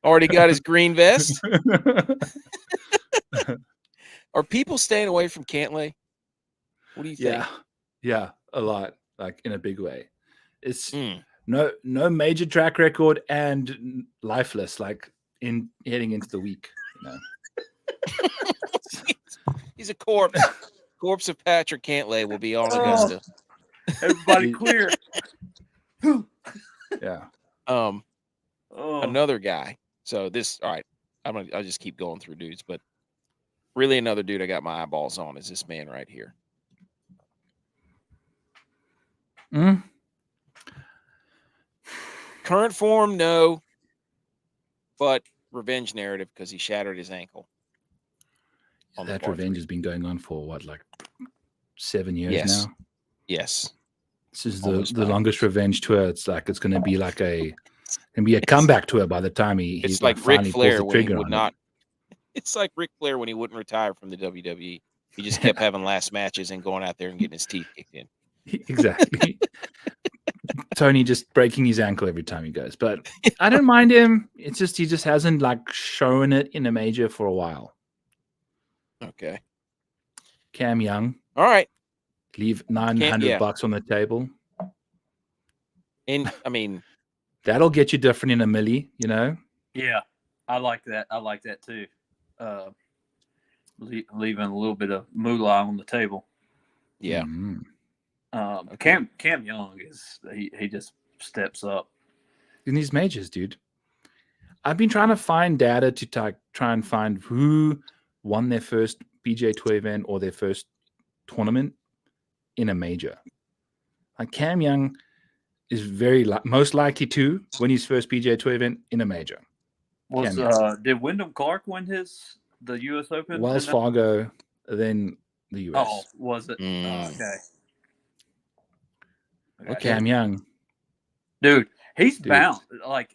Already got his green vest. Are people staying away from Cantlay? What do you think? Yeah, a lot, like in a big way. It's no major track record and lifeless, like in heading into the week. You know, he's a corpse. Corpse of Patrick Cantlay will be on Augusta. Everybody clear. Yeah. Another guy. So this, all right. I'll just keep going through dudes, but really another dude I got my eyeballs on is this man right here. Current form, no, but revenge narrative because he shattered his ankle. That revenge has been going on for what, like 7 years now? Yes. This is the longest revenge tour. It's like it's going to be like a comeback tour by the time he's like Ric Flair when he would not. It's like Ric Flair when he wouldn't retire from the WWE. He just kept having last matches and going out there and getting his teeth kicked in. Exactly. Tony just breaking his ankle every time he goes, but I don't mind him. It's just he just hasn't like shown it in a major for a while. Okay. Cam Young. All right. Leave $900 on the table. And I mean, that'll get you different in a milli, you know? Yeah. I like that. I like that too. Leaving a little bit of moolah on the table. Yeah. Cam Young is he just steps up in these majors, dude. I've been trying to find data to try and find who won their first PGA Tour event or their first tournament in a major. Like Cam Young is most likely to win his first PGA Tour event in a major. Did Wyndham Clark win the U.S. Open? Wells Fargo, then the U.S. Oh, was it? Okay. Cam Young, dude, he's bound. Like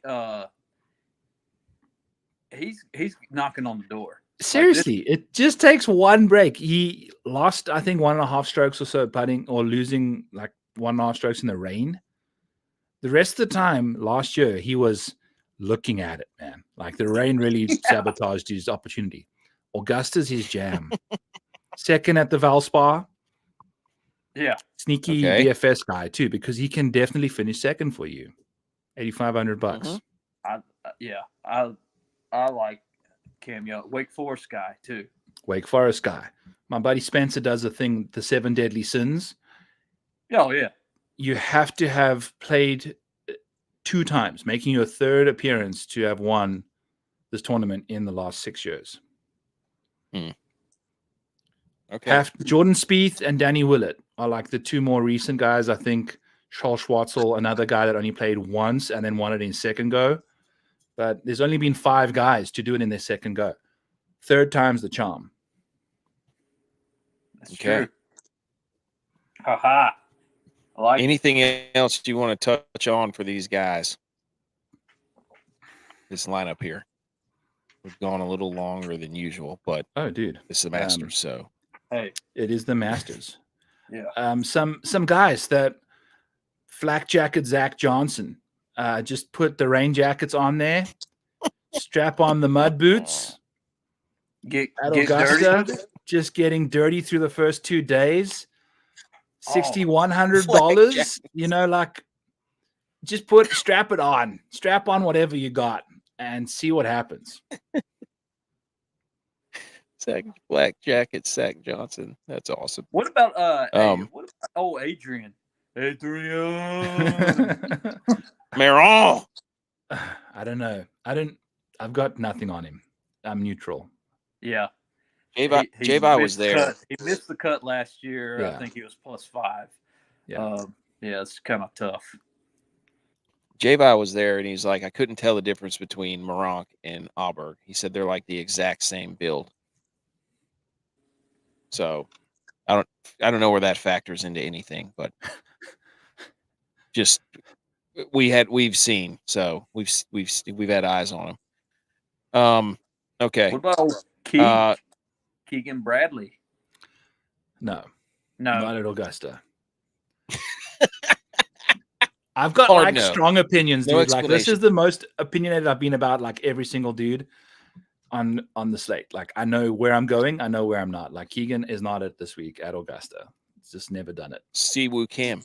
he's knocking on the door. Seriously, it just takes one break. He lost, I think, 1.5 strokes or so putting, or losing like 1.5 strokes in the rain. The rest of the time last year, he was looking at it, man. Like the rain really sabotaged his opportunity. Augusta's his jam. Second at the Valspar. Yeah. Sneaky Okay. DFS guy too, because he can definitely finish second for you. $8,500. I like Cam Young. Wake Forest guy too. Wake Forest guy. My buddy Spencer does a thing, the 7 deadly sins. Oh yeah. You have to have played 2 times, making your 3rd appearance to have won this tournament in the last 6 years. Okay. Jordan Spieth and Danny Willett are like the 2 more recent guys. I think Charles Schwartzel, another guy that only played once and then won it in second go. But there's only been 5 guys to do it in their second go. 3rd time's the charm. That's true. Haha. I like Anything else you want to touch on for these guys? This lineup here. We've gone a little longer than usual, but dude, it's the Masters, so Hey. It is the Masters. Yeah. Some guys that flak jacket Zach Johnson. Just put the rain jackets on there. Strap on the mud boots. Get Augusta, dirty. just getting dirty through the first 2 days. $6,100. Like just strap it on. Strap on whatever you got and see what happens. Black jacket, Zach Johnson. That's awesome. What about Adrian? Maron. I don't know. I've got nothing on him. I'm neutral. Yeah. J.U.Y.S was there. He missed the cut last year. Yeah. I think he was +5. Yeah. It's kind of tough. J.U.Y.S was there, and he's like, I couldn't tell the difference between Moronk and Auberg. He said they're like the exact same build. So I don't know where that factors into anything, but just we've seen, so we've had eyes on him. Okay. What about Keegan Bradley? No, No. not at Augusta. I've got strong opinions, dude. Like this is the most opinionated I've been about like every single dude on the slate. Like I know where I'm going, I know where I'm not. Like Keegan is not at this week at Augusta. It's just never done it. Siwoo Kim.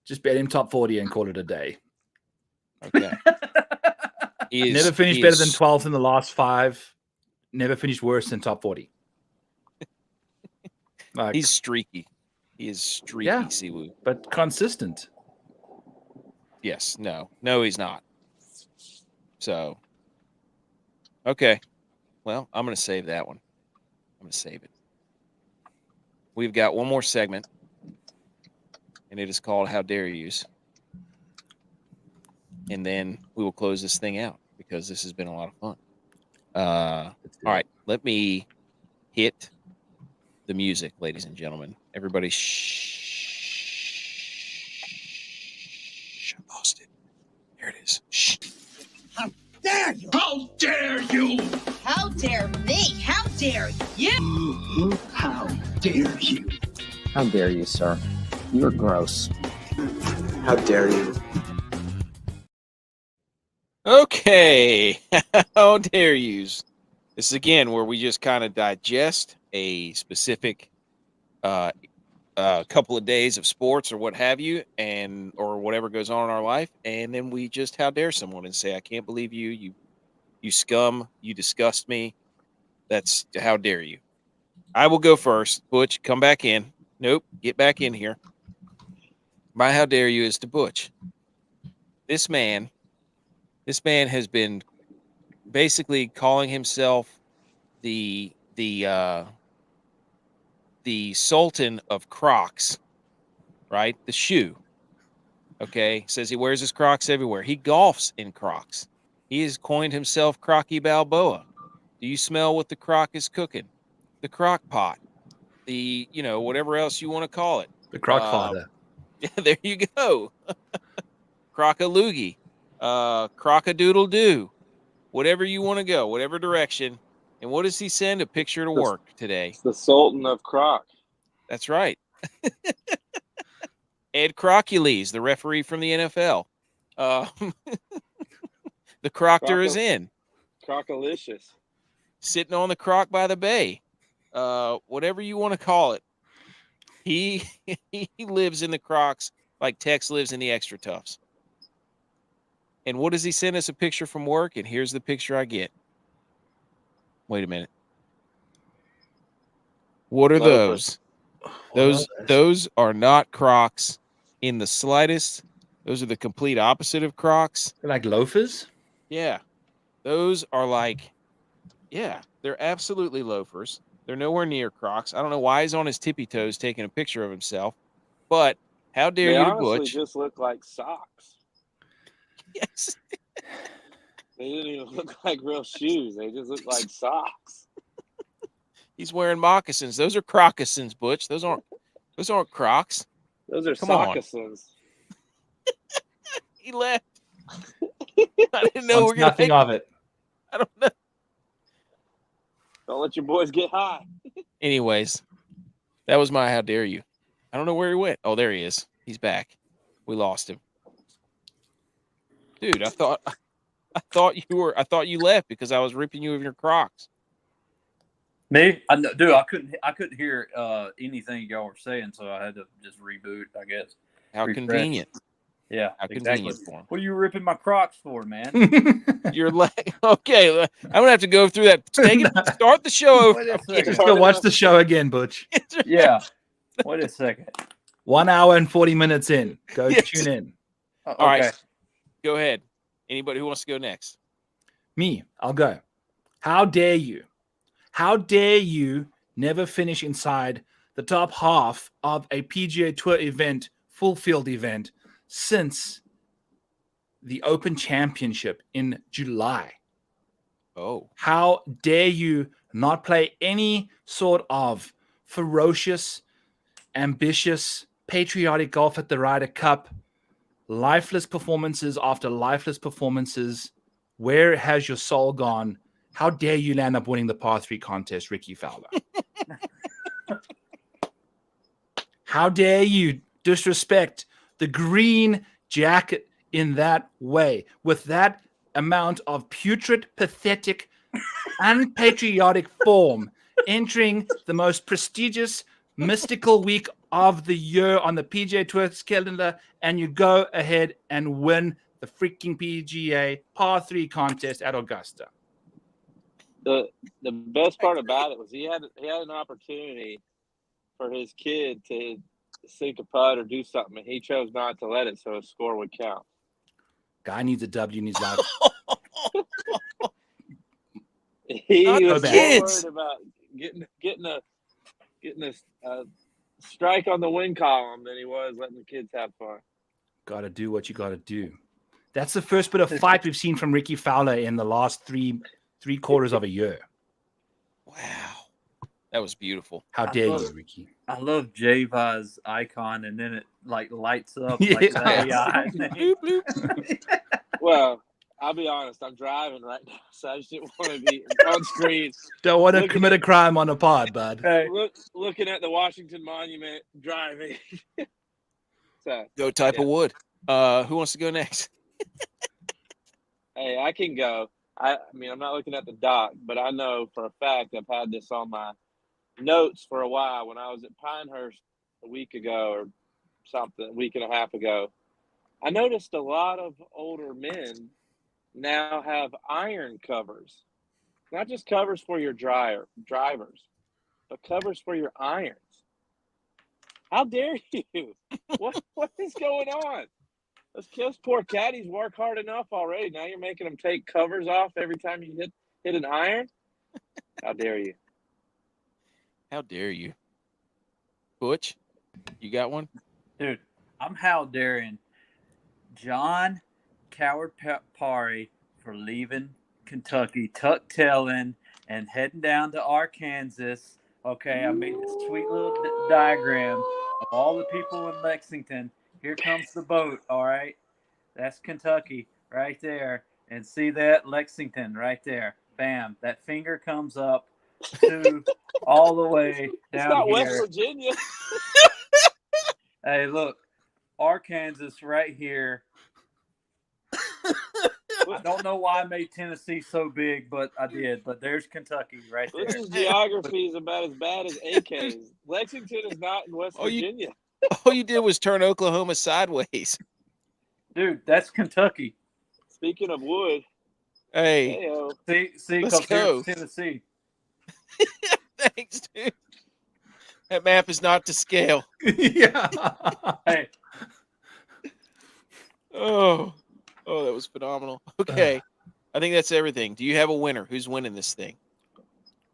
Just bet him top 40 and call it a day. Okay. Never finished better than 12th in the last 5. Never finished worse than top 40. Like, he's streaky. He is streaky, yeah, Siwoo. But consistent. Yes. No, he's not. So, okay. Well, I'm going to save that one. I'm going to save it. We've got one more segment, and it is called How Dare Yous. And then we will close this thing out because this has been a lot of fun. All right. Let me hit the music, ladies and gentlemen. Everybody shh. Lost it. There it is. Shh. How dare you? How dare you? How dare me? How dare you? How dare you? How dare you, sir? You're gross. How dare you? Okay. How dare yous? This is again where we just kind of digest a specific couple of days of sports or what have you, and or whatever goes on in our life, and then we just how dare someone and say, I can't believe you scum, you disgust me. That's how dare you. I will go first. Butch, come back in. Nope, get back in here. My how dare you is to Butch. This man has been basically calling himself the Sultan of Crocs, right? The shoe. Okay, says he wears his Crocs everywhere. He golfs in Crocs. He has coined himself Crocky Balboa. Do you smell what the Croc is cooking? The Crock Pot. The whatever else you want to call it. The Croc Father. Yeah, there you go. Crock-a-loogie. Crock-a-doodle-doo. Whatever you want to go, whatever direction. And what does he send? A picture to work today. It's the Sultan of Croc. That's right. Ed Crocules, the referee from the NFL. The Croctor is in. Crocalicious. Sitting on the croc by the bay. Whatever you want to call it. He lives in the Crocs like Tex lives in the Extra Toughs. And what does he send us a picture from work? And here's the picture I get. Wait a minute. What are those? Those are not Crocs in the slightest. Those are the complete opposite of Crocs. They're like loafers? Yeah. Those are like, yeah, they're absolutely loafers. They're nowhere near Crocs. I don't know why he's on his tippy toes taking a picture of himself, but how dare They you to honestly Butch? just look like socks. Yes. They didn't even look like real shoes. They just look like socks. He's wearing moccasins. Those are crocossins, Butch. Those aren't Crocs. Those are Come on. sockasins. He left. I didn't know we're gonna nothing of it. I don't know. Don't let your boys get high. Anyways, that was my how dare you. I don't know where he went. Oh, there he is. He's back. We lost him. Dude, I thought you left because I was ripping you of your Crocs. Me? Dude, I couldn't hear anything y'all were saying, so I had to just reboot, I guess. How Refresh. convenient. Yeah, How exactly. convenient for him. What are you ripping my Crocs for, man? You're like, okay, I'm gonna have to go through that. Start the show over. Wait a second. Just go watch the show again, Butch. Yeah. Wait a second. 1 hour and 40 minutes in. Go Yes. tune in. All right. Go ahead. Anybody who wants to go next? Me, I'll go. How dare you? How dare you never finish inside the top half of a PGA Tour event, full field event, since the Open Championship in July? Oh. How dare you not play any sort of ferocious, ambitious, patriotic golf at the Ryder Cup? Lifeless performances after lifeless performances. Where has your soul gone? How dare you land up winning the par 3 contest, Ricky Fowler? How dare you disrespect the green jacket in that way, with that amount of putrid, pathetic, unpatriotic form, entering the most prestigious, mystical week of the year on the PGA Tour calendar, and you go ahead and win the freaking PGA par 3 contest at Augusta. The best part about it was he had an opportunity for his kid to sink a putt or do something, and he chose not to let it, so his score would count. Guy needs a W in his life. He Not was the more kids. worried about getting a strike on the win column than he was letting the kids have fun. Got to do what you got to do. That's the first bit of fight we've seen from Ricky Fowler in the last three quarters of a year. Wow. That was beautiful. How dare you, Ricky? I love G.U.Y.S icon, and then it like lights up Yeah. like the AI. Bloop, bloop. Well, I'll be honest, I'm driving right now, so I just didn't want to be on screen. Don't want to Look at commit a crime on a pod, bud. Hey, Looking at the Washington Monument, driving. So, Go type Yeah. of wood. Who wants to go next? hey, I can go. I mean, I'm not looking at the doc, but I know for a fact I've had this on my notes for a while. When I was at Pinehurst a week ago or something, a week and a half ago, I noticed a lot of older men now have iron covers. Not just covers for your drivers, but covers for your irons. How dare you? What is going on? Those poor caddies work hard enough already. Now you're making them take covers off every time you hit an iron? How dare you? How dare you? Butch, you got one? dude, I'm how daring John Coward Parry for leaving Kentucky, tuck-tailing, and heading down to Arkansas. Okay, I made this sweet little diagram of all the people in Lexington. Here comes the boat, all right? That's Kentucky right there. And see that? Lexington right there. Bam. That finger comes up to all the way It's down not here. West Virginia. Hey, look. Arkansas right here. I don't know why I made Tennessee so big, but I did. But there's Kentucky right there. Butch's geography is about as bad as AK's. Lexington is not in West Virginia. All you did was turn Oklahoma sideways. Dude, that's Kentucky. Speaking of wood, Hey, hey-o. See, Let's because go. here's Tennessee. thanks, dude. That map is not to scale. Yeah. Hey, Oh, that was phenomenal. Okay. I think that's everything. Do you have a winner? Who's winning this thing?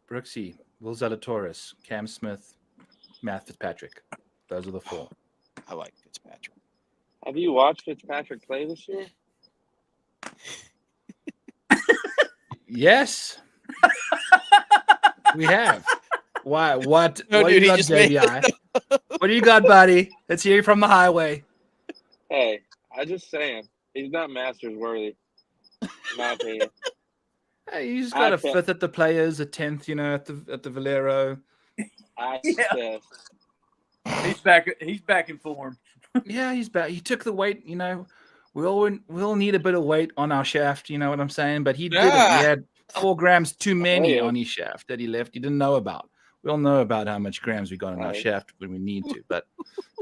Brooksy, Will Zalatoris, Cam Smith, Matt Fitzpatrick. Those are the 4. I like Fitzpatrick. Have you watched Fitzpatrick play this year? Yes. We have. Why? What? No, what dude, do you he got, just made JBI? What do you got, buddy? Let's hear you from the highway. Hey, I just saying, he's not Masters worthy, in my opinion. Hey, he's got I a can't- 5th at the Players, a 10th, at the Valero. Yeah. He's back in form. Yeah, he's back. He took the weight. We all need a bit of weight on our shaft. You know what I'm saying? But he didn't. Ah. He had 4 grams too many yeah. on his shaft that he left. He didn't know about. We all know about how much grams we got on our Right. shaft when we need to. But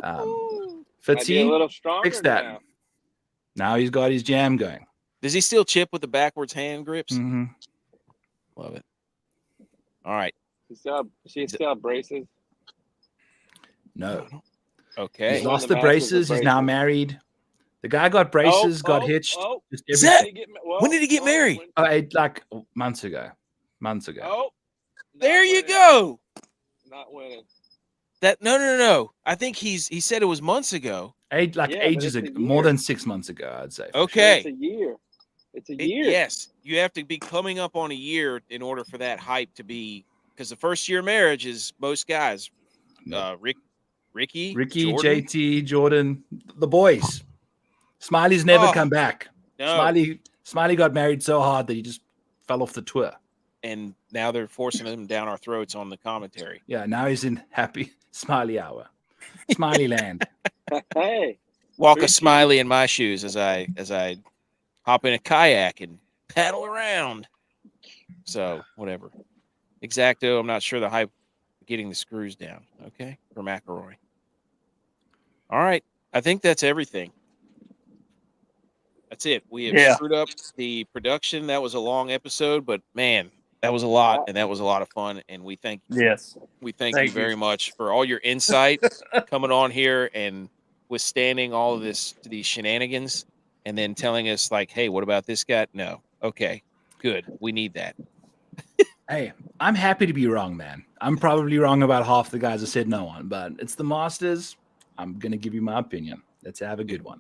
Might be a Fitzy, little stronger fix that. now. Now he's got his jam going. Does he still chip with the backwards hand grips? Mm-hmm. Love it. All right. She still have braces. No, Okay. he's Won lost the the Masters with braces. He's now braces. married. The guy got braces, got hitched. Just Is every- that- When did he get married? like months ago. not There you winning. go. Not winning. No. I think he said it was months ago. Yeah, but ages it's a ago, more year. than 6 months ago, I'd say. for Okay. It's a year. It's a It- year. yes, you have to be coming up on a year in order for that hype to be, because the first year marriage is most guys. Ricky, Ricky, Jordan. JT, Jordan, the boys. Smiley's never Oh, come back. No. Smiley got married so hard that he just fell off the tour. And now they're forcing him down our throats on the commentary. Yeah, now he's in happy Smiley hour. Smiley land. Hey, Walk a Preach it. smiley in my shoes as I hop in a kayak and paddle around. So whatever. Exacto. I'm not sure the hype getting the screws down. Okay, for McElroy. All right. I think that's everything. That's it. We have screwed up the production. That was a long episode, but man, that was a lot, and that was a lot of fun. And we thank Yes. we thank Thank you very much for all your insight coming on here and withstanding all of these shenanigans, and then telling us like, hey, what about this guy? No. Okay, good. We need that. Hey, I'm happy to be wrong, man. I'm probably wrong about half the guys I said no on, but it's the Masters. I'm going to give you my opinion. Let's have a good one.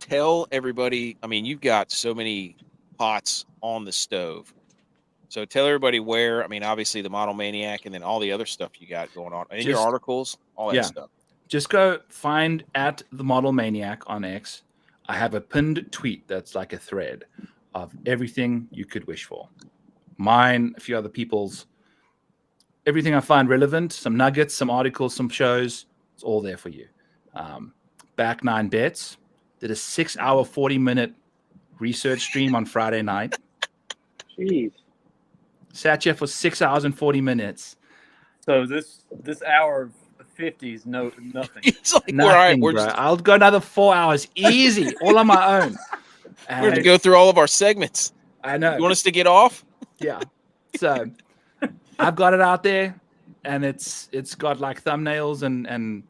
Tell everybody. I mean, you've got so many pots on the stove. So tell everybody where. I mean, obviously the Model Maniac, and then all the other stuff you got going on in your Just- articles, all that stuff. Just go find at the Model Maniac on X. I have a pinned tweet that's like a thread of everything you could wish for. Mine, a few other people's, everything I find relevant, some nuggets, some articles, some shows, it's all there for you. Back 9 bets, did a 6-hour, 40-minute research stream on Friday night. jeez. Sat here for 6 hours and 40 minutes. So this hour of 50 is nothing. It's like, Nothing, all right, we're bro. just I'll go another 4 hours easy, all on my own. we're going to And go through all of our segments. I know. You want us to get off? Yeah. So I've got it out there, and it's got like thumbnails and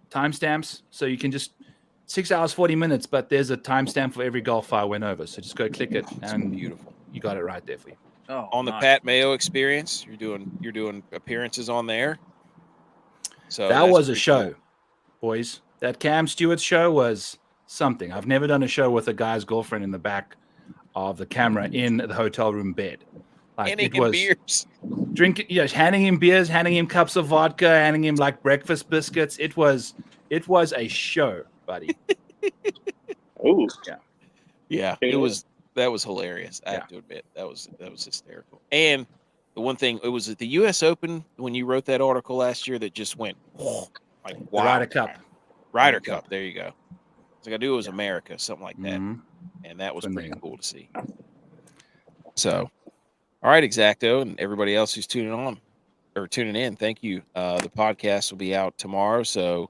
timestamps, so you can just 6 hours 40 minutes, but there's a timestamp for every golf I went over. So just go click it, and Beautiful. you got it right there for you. Oh, On the nice. Pat Mayo Experience, you're doing appearances on there. So That that's was a pretty show, cool. boys. That Cam Stewart show was something. I've never done a show with a guy's girlfriend in the back of the camera in the hotel room bed. Like Handing it him was beers. drinking, yes, handing him beers, handing him cups of vodka, handing him like breakfast biscuits. It was a show, buddy. Oh, Yeah, that was hilarious. I have to admit that was hysterical. And the one thing, it was at the U.S. Open when you wrote that article last year that just went like The wow. Ryder Cup. Ryder Cup. There you go. So I knew it was America, something like that. Mhm. And that was Twin pretty ring. cool to see. So, all right, Exacto, and everybody else who's tuning in, thank you. The podcast will be out tomorrow, so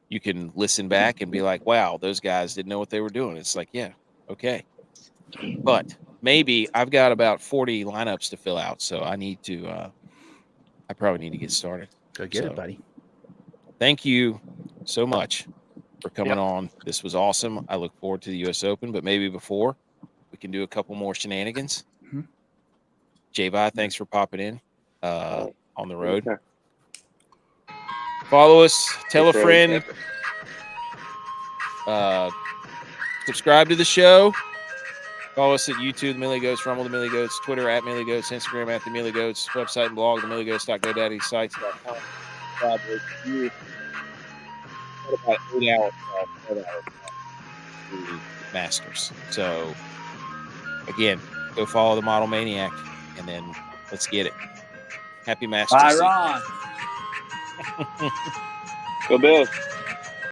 you can listen back and be like, wow, those guys didn't know what they were doing. It's like, yeah, okay. But maybe I've got about 40 lineups to fill out, so I need to I probably need to get started. Go get it, buddy. Thank you so much for coming on. This was awesome. I look forward to the U.S. Open, but maybe before we can do a couple more shenanigans. Mhm. G.U.Y.S, thanks for popping in on the road. Okay. Follow us, tell a friend, subscribe to the show. Follow us at YouTube, the Millie Goats, Rumble, the Millie Goats, Twitter at Millie Goats, Instagram at the Millie Goats, website and blog, themilliegoats.godaddysites.com. About 8 hours to Masters. So again, go follow the Model Maniac, and then let's get it. Happy Masters. Bye, Ron. Go Bills.